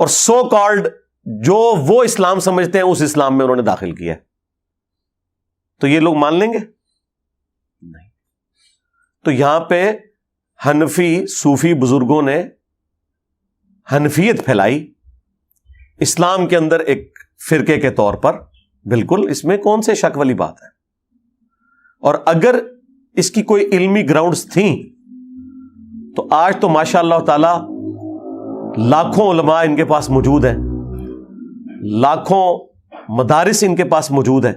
S1: اور سو کالڈ جو وہ اسلام سمجھتے ہیں اس اسلام میں انہوں نے داخل کیا ہے. تو یہ لوگ مان لیں گے؟ نہیں. تو یہاں پہ حنفی صوفی بزرگوں نے حنفیت پھیلائی اسلام کے اندر ایک فرقے کے طور پر. بالکل اس میں کون سے شک والی بات ہے. اور اگر اس کی کوئی علمی گراؤنڈز تھیں تو آج تو ماشاء اللہ تعالی لاکھوں علماء ان کے پاس موجود ہیں، لاکھوں مدارس ان کے پاس موجود ہیں.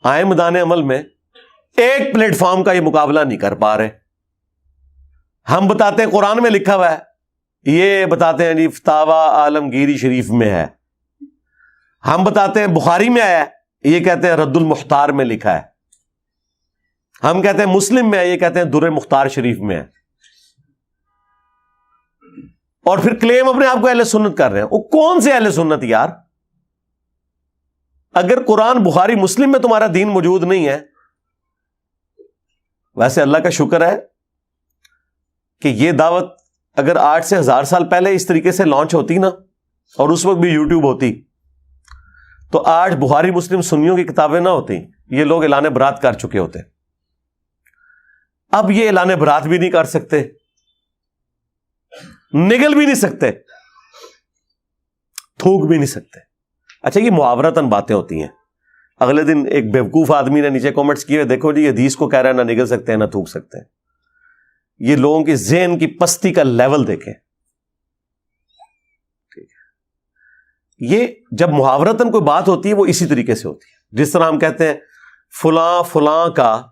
S1: آئے میدان عمل میں ایک پلیٹ فارم کا یہ مقابلہ نہیں کر پا رہے. ہم بتاتے ہیں قرآن میں لکھا ہوا ہے، یہ بتاتے ہیں جی فتاوی عالمگیری شریف میں ہے. ہم بتاتے ہیں بخاری میں آیا ہے، یہ کہتے ہیں رد المختار میں لکھا ہے. ہم کہتے ہیں مسلم میں ہے، یہ کہتے ہیں در مختار شریف میں ہے. اور پھر کلیم اپنے آپ کو اہل سنت کر رہے ہیں. وہ کون سے اہل سنت یار؟ اگر قرآن بخاری مسلم میں تمہارا دین موجود نہیں ہے. ویسے اللہ کا شکر ہے کہ یہ دعوت اگر 8 سے 1000 سال پہلے اس طریقے سے لانچ ہوتی نا اور اس وقت بھی یوٹیوب ہوتی تو آج بخاری مسلم سنیوں کی کتابیں نہ ہوتی, یہ لوگ اعلان برات کر چکے ہوتے. اب یہ اعلان برات بھی نہیں کر سکتے, نگل بھی نہیں سکتے, تھوک بھی نہیں سکتے. اچھا یہ محاورتاً باتیں ہوتی ہیں. اگلے دن ایک بیوقوف آدمی نے نیچے کامنٹس کیے, دیکھو جی حدیث کو کہہ رہا ہے نہ نگل سکتے ہیں نہ تھوک سکتے ہیں. یہ لوگوں کی ذہن کی پستی کا لیول دیکھیں. یہ جب محاورتاً کوئی بات ہوتی ہے وہ اسی طریقے سے ہوتی ہے. جس طرح ہم کہتے ہیں فلاں فلاں کا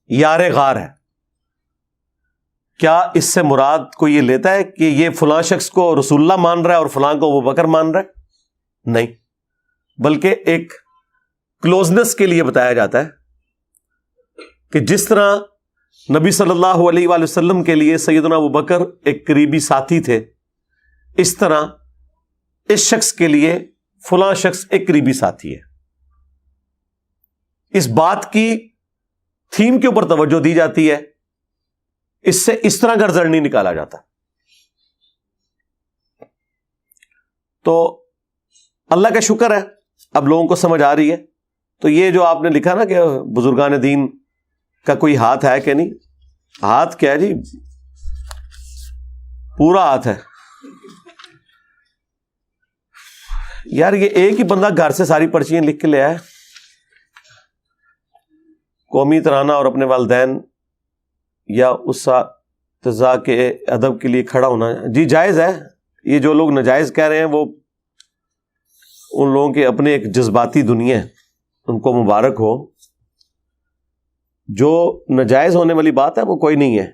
S1: یار غار ہے, کیا اس سے مراد کو یہ لیتا ہے کہ یہ فلاں شخص کو رسول اللہ مان رہا ہے اور فلاں کو ابو بکر مان رہا ہے؟ نہیں, بلکہ ایک کلوزنس کے لیے بتایا جاتا ہے کہ جس طرح نبی صلی اللہ علیہ وآلہ وسلم کے لیے سیدنا ابو بکر ایک قریبی ساتھی تھے, اس طرح اس شخص کے لیے فلاں شخص ایک قریبی ساتھی ہے. اس بات کی تھیم کے اوپر توجہ دی جاتی ہے, اس سے اس طرح کا رزلٹ نہیں نکالا جاتا. تو اللہ کا شکر ہے اب لوگوں کو سمجھ آ رہی ہے. تو یہ جو آپ نے لکھا نا کہ بزرگان دین کا کوئی ہاتھ ہے کہ نہیں, ہاتھ کیا ہے جی, پورا ہاتھ ہے یار. یہ ایک ہی بندہ گھر سے ساری پرچیاں لکھ کے لے آیا, قومی ترانہ اور اپنے والدین یا اساتذہ کے ادب کے لیے کھڑا ہونا جی جائز ہے. یہ جو لوگ ناجائز کہہ رہے ہیں وہ ان لوگوں کے اپنے ایک جذباتی دنیا ہے, ان کو مبارک ہو. جو ناجائز ہونے والی بات ہے وہ کوئی نہیں ہے.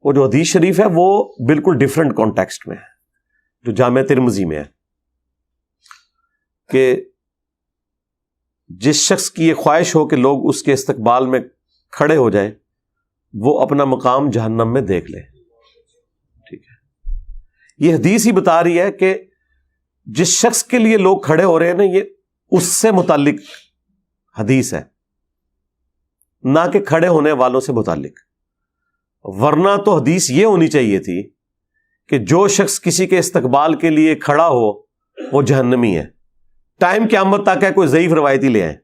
S1: وہ جو حدیث شریف ہے وہ بالکل ڈیفرنٹ کانٹیکسٹ میں ہے, جو جامع ترمذی میں ہے, کہ جس شخص کی یہ خواہش ہو کہ لوگ اس کے استقبال میں کھڑے ہو جائیں وہ اپنا مقام جہنم میں دیکھ لے. ٹھیک ہے, یہ حدیث ہی بتا رہی ہے کہ جس شخص کے لیے لوگ کھڑے ہو رہے ہیں نا, یہ اس سے متعلق حدیث ہے, نہ کہ کھڑے ہونے والوں سے متعلق. ورنہ تو حدیث یہ ہونی چاہیے تھی کہ جو شخص کسی کے استقبال کے لیے کھڑا ہو وہ جہنمی ہے. ٹائم قیامت تک ہے, کوئی ضعیف روایتی لے آئیں.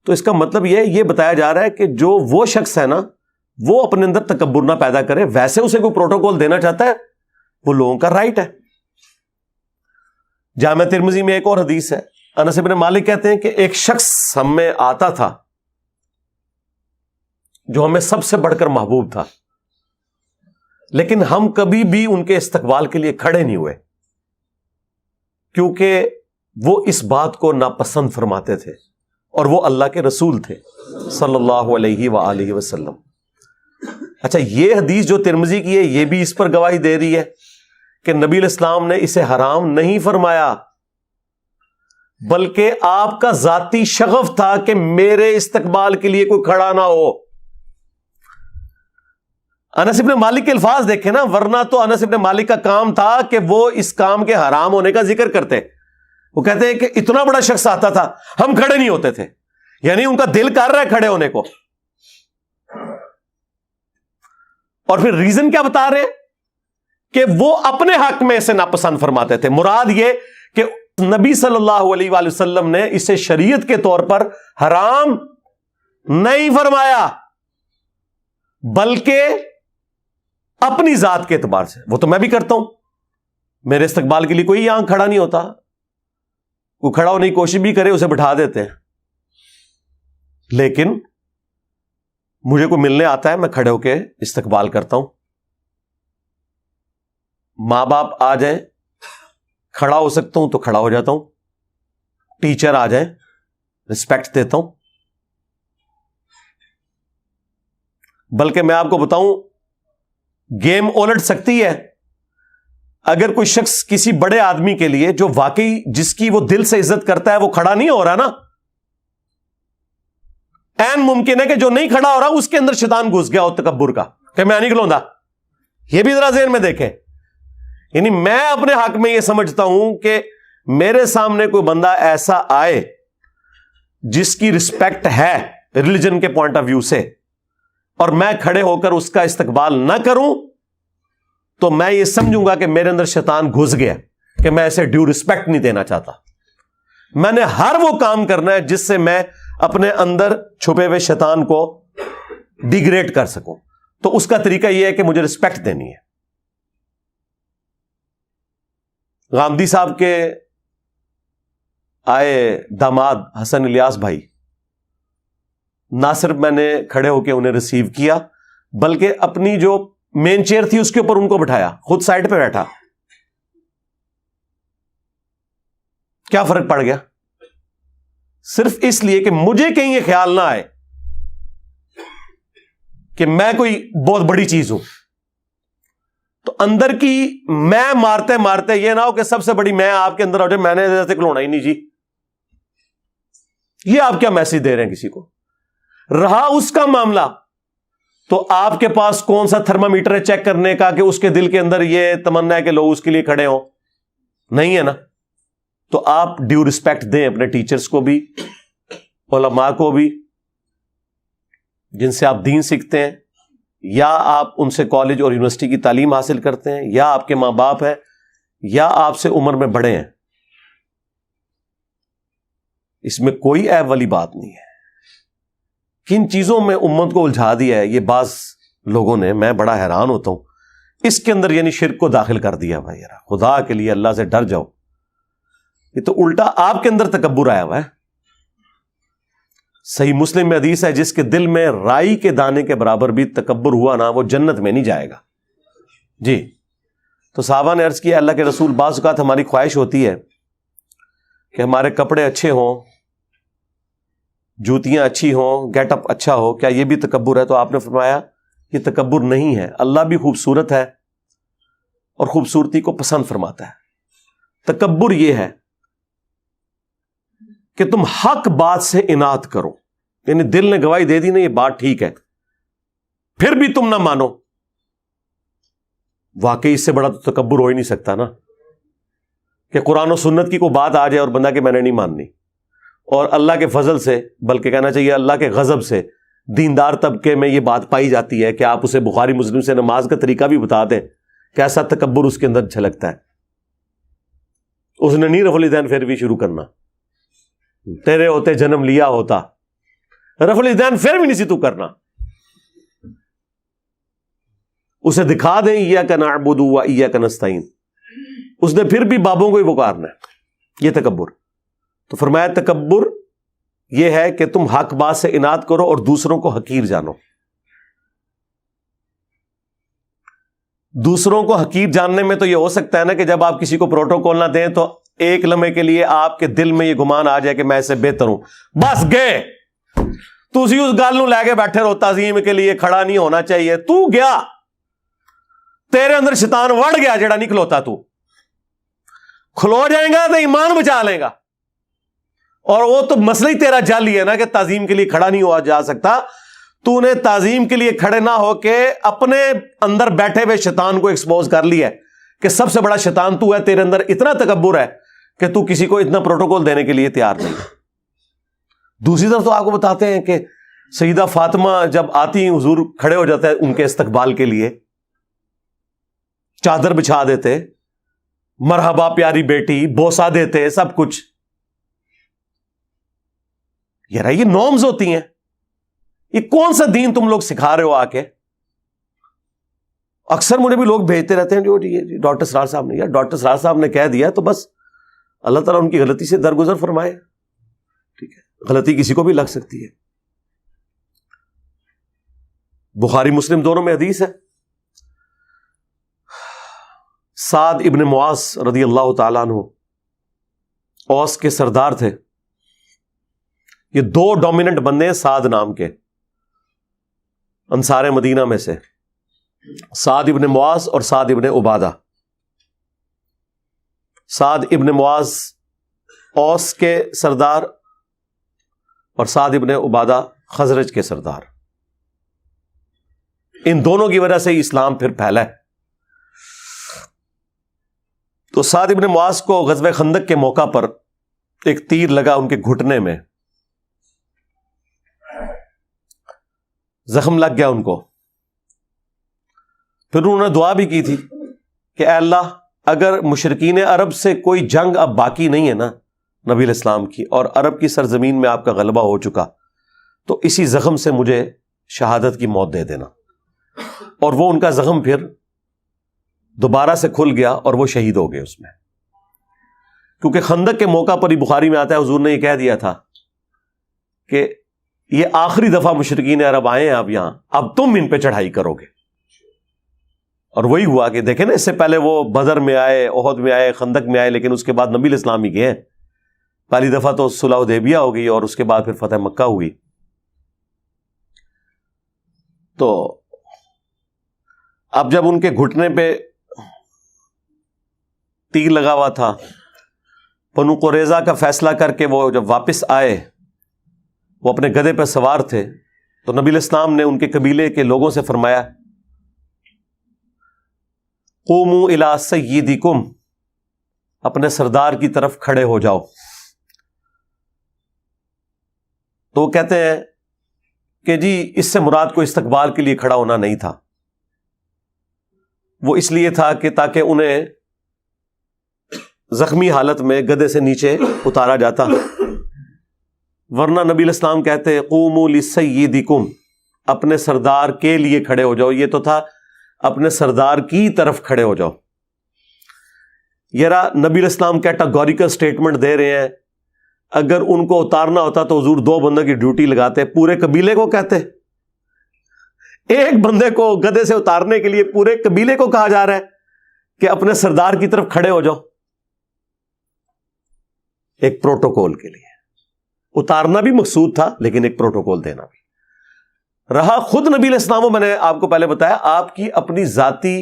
S1: تو اس کا مطلب یہ بتایا جا رہا ہے کہ جو وہ شخص ہے نا وہ اپنے اندر تکبر نہ پیدا کرے. ویسے اسے کوئی پروٹوکول دینا چاہتا ہے وہ لوگوں کا رائٹ ہے. جامع ترمذی میں ایک اور حدیث ہے, انس بن مالک کہتے ہیں کہ ایک شخص ہم میں آتا تھا جو ہمیں سب سے بڑھ کر محبوب تھا, لیکن ہم کبھی بھی ان کے استقبال کے لیے کھڑے نہیں ہوئے کیونکہ وہ اس بات کو ناپسند فرماتے تھے, اور وہ اللہ کے رسول تھے صلی اللہ علیہ وآلہ وسلم. اچھا یہ حدیث جو ترمذی کی ہے یہ بھی اس پر گواہی دے رہی ہے کہ نبی علیہ السلام نے اسے حرام نہیں فرمایا, بلکہ آپ کا ذاتی شغف تھا کہ میرے استقبال کے لیے کوئی کھڑا نہ ہو. انس بن مالک کے الفاظ دیکھیں نا, ورنہ تو انس بن مالک کا کام تھا کہ وہ اس کام کے حرام ہونے کا ذکر کرتے. وہ کہتے ہیں کہ اتنا بڑا شخص آتا تھا ہم کھڑے نہیں ہوتے تھے, یعنی ان کا دل کر رہا ہے کھڑے ہونے کو. اور پھر ریزن کیا بتا رہے ہیں کہ وہ اپنے حق میں اسے ناپسند فرماتے تھے. مراد یہ کہ نبی صلی اللہ علیہ وآلہ وسلم نے اسے شریعت کے طور پر حرام نہیں فرمایا, بلکہ اپنی ذات کے اعتبار سے. وہ تو میں بھی کرتا ہوں, میرے استقبال کے لیے کوئی یہاں کھڑا نہیں ہوتا, وہ کھڑا ہونے کی کوشش بھی کرے اسے بٹھا دیتے ہیں. لیکن مجھے کوئی ملنے آتا ہے میں کھڑے ہو کے استقبال کرتا ہوں. ماں باپ آ جائیں کھڑا ہو سکتا ہوں تو کھڑا ہو جاتا ہوں, ٹیچر آ جائیں رسپیکٹ دیتا ہوں. بلکہ میں آپ کو بتاؤں گیم الٹ سکتی ہے اگر کوئی شخص کسی بڑے آدمی کے لیے جو واقعی جس کی وہ دل سے عزت کرتا ہے وہ کھڑا نہیں ہو رہا نا, این ممکن ہے کہ جو نہیں کھڑا ہو رہا اس کے اندر شیطان گھس گیا ہو تکبر کا کہ میں نہیں کھلوندا. یہ بھی ذرا ذہن میں دیکھیں. یعنی میں اپنے حق میں یہ سمجھتا ہوں کہ میرے سامنے کوئی بندہ ایسا آئے جس کی رسپیکٹ ہے ریلیجن کے پوائنٹ آف ویو سے, اور میں کھڑے ہو کر اس کا استقبال نہ کروں تو میں یہ سمجھوں گا کہ میرے اندر شیطان گھس گیا کہ میں اسے ڈیو رسپیکٹ نہیں دینا چاہتا. میں نے ہر وہ کام کرنا ہے جس سے میں اپنے اندر چھپے ہوئے شیطان کو ڈیگریڈ کر سکوں. تو اس کا طریقہ یہ ہے کہ مجھے رسپیکٹ دینی ہے. غامدی صاحب کے آئے داماد حسن الیاس بھائی، نہ صرف میں نے کھڑے ہو کے انہیں ریسیو کیا بلکہ اپنی جو مین چیئر تھی اس کے اوپر ان کو بٹھایا، خود سائڈ پہ بیٹھا. کیا فرق پڑ گیا؟ صرف اس لیے کہ مجھے کہیں یہ خیال نہ آئے کہ میں کوئی بہت بڑی چیز ہوں. تو اندر کی میں مارتے مارتے یہ نہ ہو کہ سب سے بڑی میں آپ کے اندر ہو جائے، میں نے ایسے کھلونا ہی نہیں جی. یہ آپ کیا میسج دے رہے ہیں کسی کو؟ رہا اس کا معاملہ تو آپ کے پاس کون سا تھرمامیٹر ہے چیک کرنے کا کہ اس کے دل کے اندر یہ تمنا ہے کہ لوگ اس کے لیے کھڑے ہوں؟ نہیں ہے نا. تو آپ ڈیو رسپیکٹ دیں اپنے ٹیچرز کو بھی، علماء کو بھی، جن سے آپ دین سیکھتے ہیں، یا آپ ان سے کالج اور یونیورسٹی کی تعلیم حاصل کرتے ہیں، یا آپ کے ماں باپ ہیں، یا آپ سے عمر میں بڑے ہیں. اس میں کوئی عیب والی بات نہیں ہے. کن چیزوں میں امت کو الجھا دیا ہے یہ بعض لوگوں نے، میں بڑا حیران ہوتا ہوں. اس کے اندر یعنی شرک کو داخل کر دیا. بھائی یار خدا کے لیے اللہ سے ڈر جاؤ. یہ تو الٹا آپ کے اندر تکبر آیا ہوا ہے. صحیح مسلم میں حدیث ہے، جس کے دل میں رائی کے دانے کے برابر بھی تکبر ہوا نا، وہ جنت میں نہیں جائے گا. جی. تو صحابہ نے عرض کیا اللہ کے رسول، بعض اوقات ہماری خواہش ہوتی ہے کہ ہمارے کپڑے اچھے ہوں، جوتیاں اچھی ہوں، گیٹ اپ اچھا ہو، کیا یہ بھی تکبر ہے؟ تو آپ نے فرمایا یہ تکبر نہیں ہے. اللہ بھی خوبصورت ہے اور خوبصورتی کو پسند فرماتا ہے. تکبر یہ ہے کہ تم حق بات سے اناد کرو، یعنی دل نے گواہی دے دی نا یہ بات ٹھیک ہے، پھر بھی تم نہ مانو. واقعی اس سے بڑا تو تکبر ہو ہی نہیں سکتا نا، کہ قرآن و سنت کی کوئی بات آ جائے اور بندہ کہ میں نے نہیں ماننی. اور اللہ کے فضل سے، بلکہ کہنا چاہیے اللہ کے غضب سے، دیندار طبقے میں یہ بات پائی جاتی ہے کہ آپ اسے بخاری مسلم سے نماز کا طریقہ بھی بتا دیں، کیسا تکبر اس کے اندر جھلکتا ہے. اس نے نہیں رفع الیدین پھر بھی شروع کرنا، تیرے ہوتے جنم لیا ہوتا، رفع الیدین پھر بھی نہیں سی تو کرنا. اسے دکھا دیں ایاک نعبد و ایاک نستعین، اس نے پھر بھی بابوں کو ہی پکارنا ہے. یہ تکبر. تو فرمایا تکبر یہ ہے کہ تم حق بات سے اناد کرو اور دوسروں کو حقیر جانو. دوسروں کو حقیر جاننے میں تو یہ ہو سکتا ہے نا کہ جب آپ کسی کو پروٹوکول نہ دیں تو ایک لمحے کے لیے آپ کے دل میں یہ گمان آ جائے کہ میں ایسے بہتر ہوں، بس گئے تو اسی اس گل نو لے کے بیٹھے رہو، تعظیم کے لیے کھڑا نہیں ہونا چاہیے. تو گیا، تیرے اندر شیطان وڑ گیا جڑا نہیں کھلوتا. تو کھلو جائے گا تو ایمان بچا لے گا. اور وہ تو مسئلہ ہی تیرا جعلی ہے نا کہ تعظیم کے لیے کھڑا نہیں ہوا جا سکتا. تو نے تعظیم کے لیے کھڑے نہ ہو کے اپنے اندر بیٹھے ہوئے شیطان کو ایکسپوز کر لیا ہے کہ سب سے بڑا شیطان تو ہے. تیرے اندر اتنا تکبر ہے کہ تو کسی کو اتنا پروٹوکول دینے کے لیے تیار نہیں. دوسری طرف تو آپ کو بتاتے ہیں کہ سیدہ فاطمہ جب آتی ہیں حضور کھڑے ہو جاتا ہے ان کے استقبال کے لیے، چادر بچھا دیتے، مرحبا پیاری بیٹی، بوسہ دیتے، سب کچھ. یار یہ نارمز ہوتی ہیں. یہ کون سا دین تم لوگ سکھا رہے ہو آ کے؟ اکثر مجھے بھی لوگ بھیجتے رہتے ہیں جو ڈاکٹر سرار صاحب نے، یار ڈاکٹر سرار صاحب نے کہہ دیا تو بس اللہ تعالیٰ ان کی غلطی سے درگزر فرمائے. ٹھیک ہے، غلطی کسی کو بھی لگ سکتی ہے. بخاری مسلم دونوں میں حدیث ہے، سعد ابن معاذ رضی اللہ تعالیٰ عنہ اوس کے سردار تھے. یہ دو ڈومیننٹ بندے ہیں سعد نام کے، انصار مدینہ میں سے، سعد ابن معاذ اور سعد ابن عبادہ. سعد ابن معاذ اوس کے سردار اور سعد ابن عبادہ خزرج کے سردار. ان دونوں کی وجہ سے ہی اسلام پھر پھیلا ہے. تو سعد ابن معاذ کو غزوہ خندق کے موقع پر ایک تیر لگا ان کے گھٹنے میں، زخم لگ گیا ان کو. پھر انہوں نے دعا بھی کی تھی کہ اے اللہ اگر مشرکین عرب سے کوئی جنگ اب باقی نہیں ہے نا نبی علیہ السلام کی، اور عرب کی سرزمین میں آپ کا غلبہ ہو چکا، تو اسی زخم سے مجھے شہادت کی موت دے دینا. اور وہ ان کا زخم پھر دوبارہ سے کھل گیا اور وہ شہید ہو گئے اس میں. کیونکہ خندق کے موقع پر ہی بخاری میں آتا ہے حضور نے یہ کہہ دیا تھا کہ یہ آخری دفعہ مشرکین عرب آئے ہیں اب یہاں، اب تم ان پہ چڑھائی کرو گے. اور وہی ہوا کہ دیکھیں نا، اس سے پہلے وہ بدر میں آئے، احد میں آئے، خندق میں آئے، لیکن اس کے بعد نبی علیہ السلام ہی گئے. پہلی دفعہ تو صلح حدیبیہ ہو گئی اور اس کے بعد پھر فتح مکہ ہوئی. تو اب جب ان کے گھٹنے پہ تیر لگا ہوا تھا، بنو قریظہ کا فیصلہ کر کے وہ جب واپس آئے، وہ اپنے گدھے پہ سوار تھے، تو نبی علیہ السلام نے ان کے قبیلے کے لوگوں سے فرمایا قوموا الی سیدکم، اپنے سردار کی طرف کھڑے ہو جاؤ. تو وہ کہتے ہیں کہ جی اس سے مراد کو استقبال کے لیے کھڑا ہونا نہیں تھا، وہ اس لیے تھا کہ تاکہ انہیں زخمی حالت میں گدھے سے نیچے اتارا جاتا، ورنہ نبی علیہ السلام کہتے قوموا لسیدکم، اپنے سردار کے لیے کھڑے ہو جاؤ. یہ تو تھا اپنے سردار کی طرف کھڑے ہو جاؤ. یہ رہا نبی علیہ السلام کیٹاگوریکل سٹیٹمنٹ دے رہے ہیں. اگر ان کو اتارنا ہوتا تو حضور 2 بندوں کی ڈیوٹی لگاتے، پورے قبیلے کو کہتے. ایک بندے کو گدھے سے اتارنے کے لیے پورے قبیلے کو کہا جا رہا ہے کہ اپنے سردار کی طرف کھڑے ہو جاؤ. ایک پروٹوکول کے لیے اتارنا بھی مقصود تھا، لیکن ایک پروٹوکول دینا بھی رہا. خود نبی علیہ السلام کو میں نے آپ کو پہلے بتایا، آپ کی اپنی ذاتی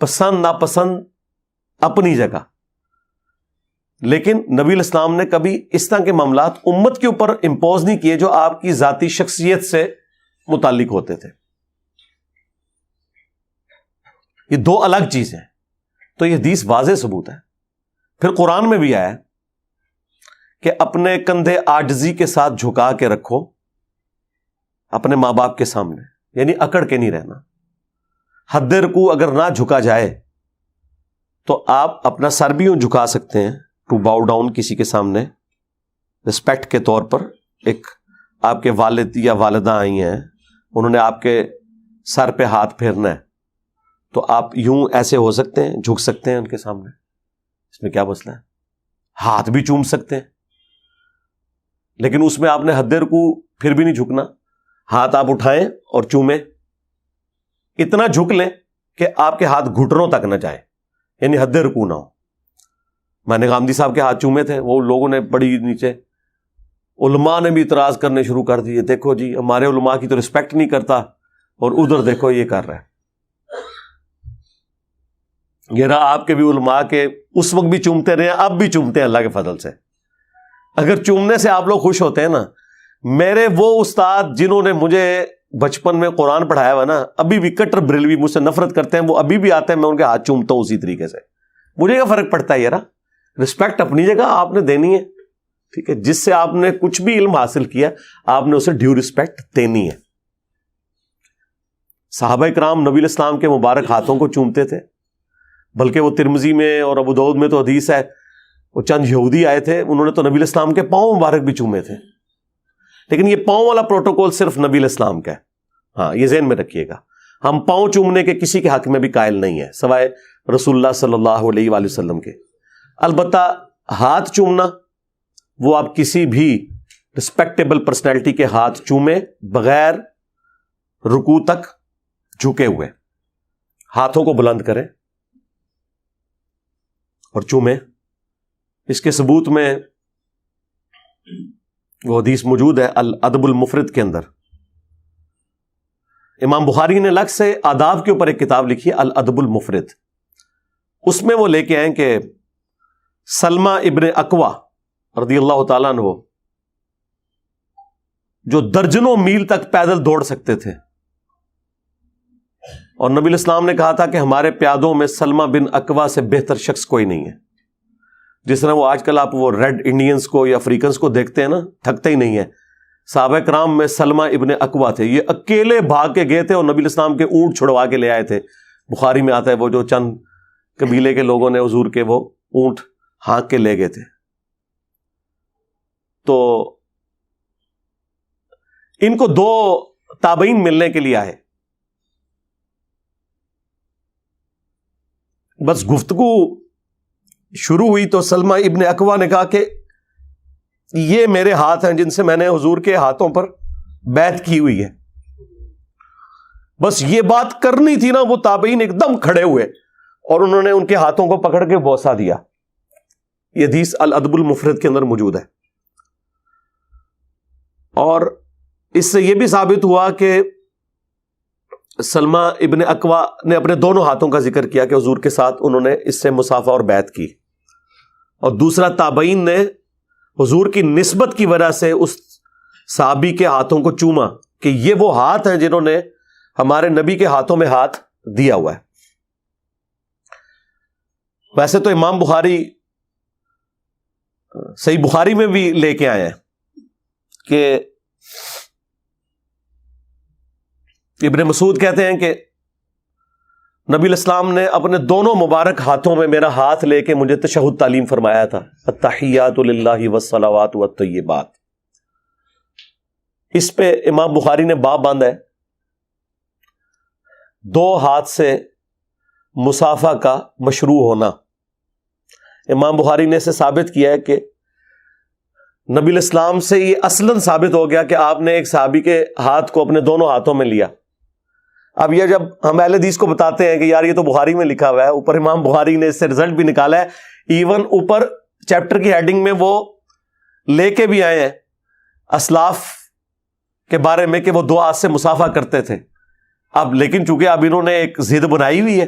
S1: پسند ناپسند اپنی جگہ، لیکن نبی علیہ السلام نے کبھی اس طرح کے معاملات امت کے اوپر امپوز نہیں کیے جو آپ کی ذاتی شخصیت سے متعلق ہوتے تھے. یہ 2 الگ چیزیں ہیں. تو یہ حدیث واضح ثبوت ہے. پھر قرآن میں بھی آیا کہ اپنے کندھے عاجزی کے ساتھ جھکا کے رکھو اپنے ماں باپ کے سامنے، یعنی اکڑ کے نہیں رہنا. حد رکوع اگر نہ جھکا جائے تو آپ اپنا سر بھی یوں جھکا سکتے ہیں، ٹو باؤ ڈاؤن کسی کے سامنے رسپیکٹ کے طور پر. ایک آپ کے والد یا والدہ آئی ہیں، انہوں نے آپ کے سر پہ ہاتھ پھیرنا ہے، تو آپ یوں ایسے ہو سکتے ہیں، جھک سکتے ہیں ان کے سامنے. اس میں کیا مسئلہ ہے؟ ہاتھ بھی چوم سکتے ہیں، لیکن اس میں آپ نے حد رکوع پھر بھی نہیں جھکنا. ہاتھ آپ اٹھائیں اور چومیں، اتنا جھک لیں کہ آپ کے ہاتھ گھٹنوں تک نہ جائیں، یعنی حد رکوع نہ ہو. میں نے غامدی صاحب کے ہاتھ چومے تھے، وہ لوگوں نے بڑی نیچے، علماء نے بھی اعتراض کرنے شروع کر دیے، دیکھو جی ہمارے علماء کی تو رسپیکٹ نہیں کرتا، اور ادھر دیکھو یہ کر رہا ہے. یہ رہا آپ کے بھی علماء کے اس وقت بھی چومتے رہے، اب بھی چومتے ہیں اللہ کے فضل سے. اگر چومنے سے آپ لوگ خوش ہوتے ہیں نا، میرے وہ استاد جنہوں نے مجھے بچپن میں قرآن پڑھایا ہوا نا، ابھی بھی کٹر بریلوی مجھ سے نفرت کرتے ہیں، وہ ابھی بھی آتے ہیں، میں ان کے ہاتھ چومتا ہوں اسی طریقے سے. مجھے کیا فرق پڑتا ہے یار؟ رسپیکٹ اپنی جگہ آپ نے دینی ہے، ٹھیک ہے. جس سے آپ نے کچھ بھی علم حاصل کیا آپ نے اسے ڈیو رسپیکٹ دینی ہے. صحابہ کرام نبی علیہ السلام کے مبارک ہاتھوں کو چومتے تھے، بلکہ وہ ترمذی میں اور ابو داؤد میں تو حدیث ہے، وہ چند یہودی آئے تھے، انہوں نے تو نبی علیہ السلام کے پاؤں مبارک بھی چومے تھے. لیکن یہ پاؤں والا پروٹوکول صرف نبی علیہ السلام کا ہے. ہاں یہ ذہن میں رکھیے گا، ہم پاؤں چومنے کے کسی کے حق میں بھی قائل نہیں ہے سوائے رسول اللہ صلی اللہ علیہ وآلہ وسلم کے. البتہ ہاتھ چومنا وہ آپ کسی بھی رسپیکٹیبل پرسنالٹی کے ہاتھ چومیں بغیر رکوع تک جھکے ہوئے، ہاتھوں کو بلند کریں اور چومیں. اس کے ثبوت میں وہ حدیث موجود ہے الادب المفرد کے اندر. امام بخاری نے الگ سے آداب کے اوپر ایک کتاب لکھی ہے الادب المفرد. اس میں وہ لے کے آئیں کہ سلمہ ابن اکوا رضی اللہ تعالیٰ عنہ جو درجنوں میل تک پیدل دوڑ سکتے تھے، اور نبی علیہ السلام نے کہا تھا کہ ہمارے پیادوں میں سلمہ بن اکوا سے بہتر شخص کوئی نہیں ہے. جس طرح وہ آج کل آپ وہ ریڈ انڈینز کو یا افریقنز کو دیکھتے ہیں نا، تھکتے ہی نہیں ہے. صحابہ کرام میں سلمہ ابن اکوا تھے، یہ اکیلے بھاگ کے گئے تھے اور نبی علیہ السلام کے اونٹ چھڑوا کے لے آئے تھے. بخاری میں آتا ہے وہ جو چند قبیلے کے لوگوں نے حضور کے وہ اونٹ ہانک کے لے گئے تھے. تو ان کو 2 تابعین ملنے کے لیے آئے. بس گفتگو شروع ہوئی تو سلمہ ابن اکوا نے کہا کہ یہ میرے ہاتھ ہیں جن سے میں نے حضور کے ہاتھوں پر بیعت کی ہوئی ہے. بس یہ بات کرنی تھی نا, وہ تابعین ایک دم کھڑے ہوئے اور انہوں نے ان کے ہاتھوں کو پکڑ کے بوسہ دیا. یہ حدیث الادب المفرد کے اندر موجود ہے. اور اس سے یہ بھی ثابت ہوا کہ سلمہ ابن اکوا نے اپنے دونوں ہاتھوں کا ذکر کیا کہ حضور کے ساتھ انہوں نے اس سے مصافحہ اور بیعت کی. اور دوسرا تابعین نے حضور کی نسبت کی وجہ سے اس صحابی کے ہاتھوں کو چوما کہ یہ وہ ہاتھ ہیں جنہوں نے ہمارے نبی کے ہاتھوں میں ہاتھ دیا ہوا ہے. ویسے تو امام بخاری صحیح بخاری میں بھی لے کے آئے ہیں کہ ابن مسعود کہتے ہیں کہ نبی الاسلام نے اپنے دونوں مبارک ہاتھوں میں میرا ہاتھ لے کے مجھے تشہد تعلیم فرمایا تھا. التحیات للہ والصلوات والطیبات. اس پہ امام بخاری نے باب باندھا ہے 2 ہاتھ سے مصافحہ کا مشروع ہونا. امام بخاری نے اسے ثابت کیا ہے کہ نبی الاسلام سے یہ اصلاً ثابت ہو گیا کہ آپ نے ایک صحابی کے ہاتھ کو اپنے دونوں ہاتھوں میں لیا. اب یہ جب ہم اہل حدیث کو بتاتے ہیں کہ یار یہ تو بخاری میں لکھا ہوا ہے, اوپر امام بخاری نے اس سے رزلٹ بھی نکالا ہے, ایون اوپر چیپٹر کی ہیڈنگ میں وہ لے کے بھی آئے ہیں اسلاف کے بارے میں کہ وہ 2 ہاتھ سے مصافحہ کرتے تھے. اب لیکن چونکہ اب انہوں نے ایک ضد بنائی ہوئی ہے,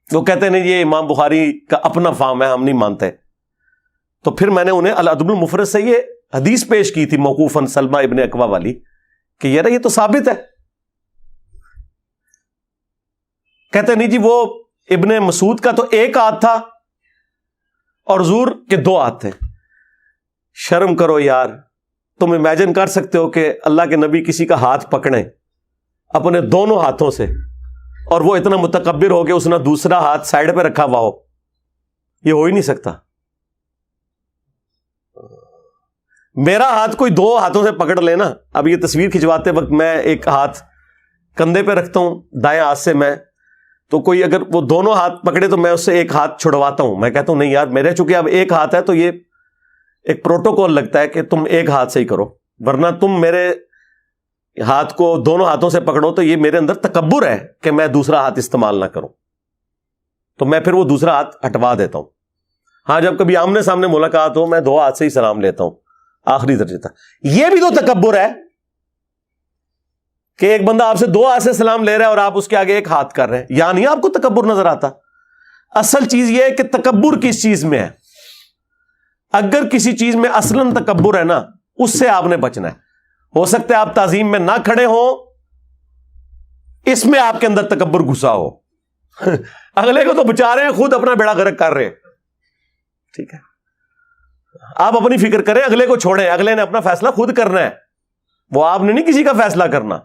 S1: وہ کہتے ہیں یہ امام بخاری کا اپنا فہم ہے, ہم نہیں مانتے. تو پھر میں نے انہیں الادب المفرد سے یہ حدیث پیش کی تھی موقوفاً سلمہ ابن اکوا والی کہ یار یہ تو ثابت ہے. کہتے نہیں جی وہ ابن مسعود کا تو 1 ہاتھ تھا اور حضور کے 2 ہاتھ تھے. شرم کرو یار, تم امیجن کر سکتے ہو کہ اللہ کے نبی کسی کا ہاتھ پکڑیں اپنے دونوں ہاتھوں سے اور وہ اتنا متکبر ہو کہ اس نے دوسرا ہاتھ سائڈ پہ رکھا ہوا ہو؟ یہ ہو ہی نہیں سکتا. میرا ہاتھ کوئی 2 ہاتھوں سے پکڑ لینا. اب یہ تصویر کھنچواتے وقت میں ایک ہاتھ کندھے پہ رکھتا ہوں دائیں ہاتھ سے, میں تو کوئی اگر وہ دونوں ہاتھ پکڑے تو میں اس سے ایک ہاتھ چھڑواتا ہوں. میں کہتا ہوں نہیں یار میرے چونکہ اب 1 ہاتھ ہے تو یہ ایک پروٹوکول لگتا ہے کہ تم 1 ہاتھ سے ہی کرو, ورنہ تم میرے ہاتھ کو دونوں ہاتھوں سے پکڑو تو یہ میرے اندر تکبر ہے کہ میں دوسرا ہاتھ استعمال نہ کروں. تو میں پھر وہ دوسرا ہاتھ ہٹوا دیتا ہوں. ہاں جب کبھی آمنے سامنے ملاقات ہو میں 2 ہاتھ سے ہی سلام لیتا ہوں آخری درجے تک. یہ بھی تو تکبر ہے کہ ایک بندہ آپ سے 2 ہاتھ سے سلام لے رہا ہے اور آپ اس کے آگے 1 ہاتھ کر رہے ہیں. یا نہیں آپ کو تکبر نظر آتا؟ اصل چیز یہ ہے کہ تکبر کس چیز میں ہے. اگر کسی چیز میں اصلاً تکبر ہے نا, اس سے آپ نے بچنا ہے. ہو سکتا ہے آپ تعظیم میں نہ کھڑے ہوں, اس میں آپ کے اندر تکبر گھسا ہو. اگلے کو تو بچا رہے ہیں, خود اپنا بیڑا غرق کر رہے ہیں. ٹھیک ہے, آپ اپنی فکر کریں, اگلے کو چھوڑیں, اگلے نے اپنا فیصلہ خود کرنا ہے, وہ آپ نے نہیں کسی کا فیصلہ کرنا.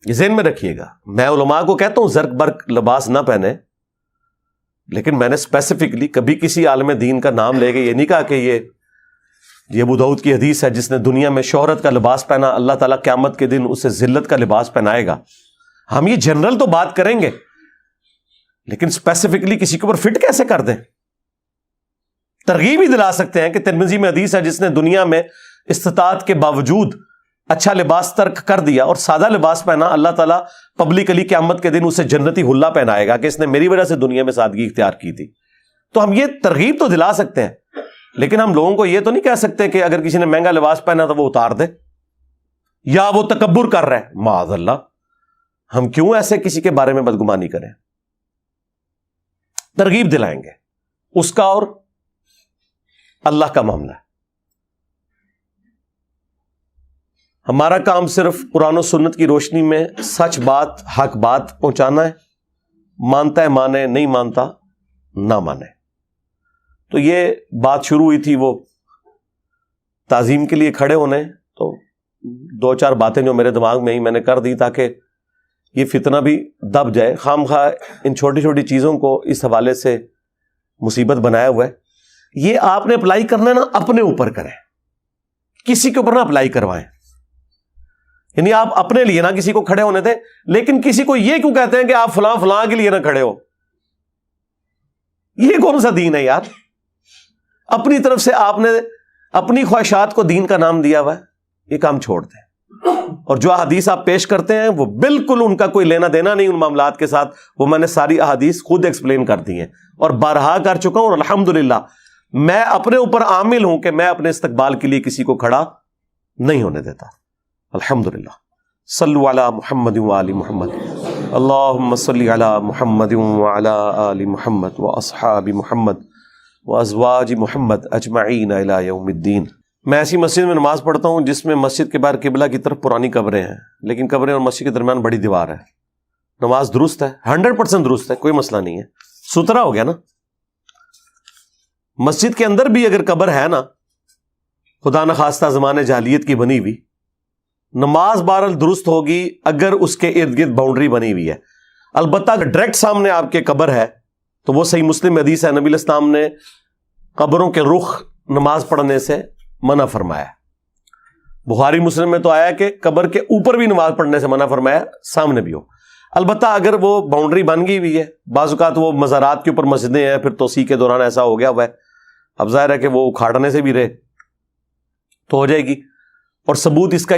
S1: یہ ذہن میں رکھیے گا. میں علماء کو کہتا ہوں زرق برق لباس نہ پہنے, لیکن میں نے اسپیسیفکلی کبھی کسی عالم دین کا نام لے کے یہ نہیں کہا کہ یہ ابو داؤد کی حدیث ہے جس نے دنیا میں شہرت کا لباس پہنا, اللہ تعالیٰ قیامت کے دن اسے ذلت کا لباس پہنائے گا. ہم یہ جنرل تو بات کریں گے, لیکن اسپیسیفکلی کسی کے اوپر فٹ کیسے کر دیں؟ ترغیب ہی دلا سکتے ہیں کہ ترمذی میں حدیث ہے جس نے دنیا میں استطاعت کے باوجود اچھا لباس ترک کر دیا اور سادہ لباس پہنا, اللہ تعالیٰ پبلکلی قیامت کے دن اسے جنتی حلہ پہنائے گا کہ اس نے میری وجہ سے دنیا میں سادگی اختیار کی تھی. تو ہم یہ ترغیب تو دلا سکتے ہیں, لیکن ہم لوگوں کو یہ تو نہیں کہہ سکتے کہ اگر کسی نے مہنگا لباس پہنا تو وہ اتار دے یا وہ تکبر کر رہا ہے. معاذ اللہ, ہم کیوں ایسے کسی کے بارے میں بدگمانی کریں؟ ترغیب دلائیں گے, اس کا اور اللہ کا معاملہ ہے. ہمارا کام صرف قرآن و سنت کی روشنی میں سچ بات, حق بات پہنچانا ہے. مانتا ہے مانے, نہیں مانتا نہ مانے. تو یہ بات شروع ہوئی تھی وہ تعظیم کے لیے کھڑے ہونے, تو 2-4 باتیں جو میرے دماغ میں ہی میں نے کر دی تاکہ یہ فتنہ بھی دب جائے. خام خواہ ان چھوٹی چھوٹی چیزوں کو اس حوالے سے مصیبت بنایا ہوا ہے. یہ آپ نے اپلائی کرنا ہے نا اپنے اوپر کریں, کسی کے اوپر نہ اپلائی کروائیں. یعنی آپ اپنے لیے نہ کسی کو کھڑے ہونے دیں, لیکن کسی کو یہ کیوں کہتے ہیں کہ آپ فلاں فلاں کے لیے نہ کھڑے ہو؟ یہ کون سا دین ہے یار؟ اپنی طرف سے آپ نے اپنی خواہشات کو دین کا نام دیا ہوا ہے, یہ کام چھوڑ دیں. اور جو احادیث آپ پیش کرتے ہیں وہ بالکل ان کا کوئی لینا دینا نہیں ان معاملات کے ساتھ. وہ میں نے ساری احادیث خود ایکسپلین کر دی ہیں اور بارہا کر چکا ہوں, اور الحمدللہ میں اپنے اوپر عامل ہوں کہ میں اپنے استقبال کے لیے کسی کو کھڑا نہیں ہونے دیتا. الحمدللہ. صلو علی محمد وآل محمد. اللہم صلی علی محمد وعلی آل محمد واصحاب محمد وازواج محمد اجمعین الی یوم الدین. میں ایسی مسجد میں نماز پڑھتا ہوں جس میں مسجد کے باہر قبلہ کی طرف پرانی قبریں ہیں, لیکن قبریں اور مسجد کے درمیان بڑی دیوار ہے. نماز درست ہے, 100% درست ہے, کوئی مسئلہ نہیں ہے, ستھرا ہو گیا نا. مسجد کے اندر بھی اگر قبر ہے نا, خدا نخواستہ زمانے جاہلیت کی بنی ہوئی, نماز بہرحال درست ہوگی اگر اس کے ارد گرد باؤنڈری بنی ہوئی ہے. البتہ اگر ڈائریکٹ سامنے آپ کے قبر ہے تو وہ صحیح مسلم حدیث ہے, نبی علیہ السلام نے قبروں کے رخ نماز پڑھنے سے منع فرمایا. بخاری مسلم میں تو آیا کہ قبر کے اوپر بھی نماز پڑھنے سے منع فرمایا, سامنے بھی ہو. البتہ اگر وہ باؤنڈری بن گئی ہوئی ہے, بعض اوقات وہ مزارات کے اوپر مسجدیں ہیں, پھر توسیع کے دوران ایسا ہو گیا ہوا ہے, اب ظاہر ہے کہ وہ اکھاڑنے سے بھی رہے تو ہو جائے گی. اور ثبوت اس کا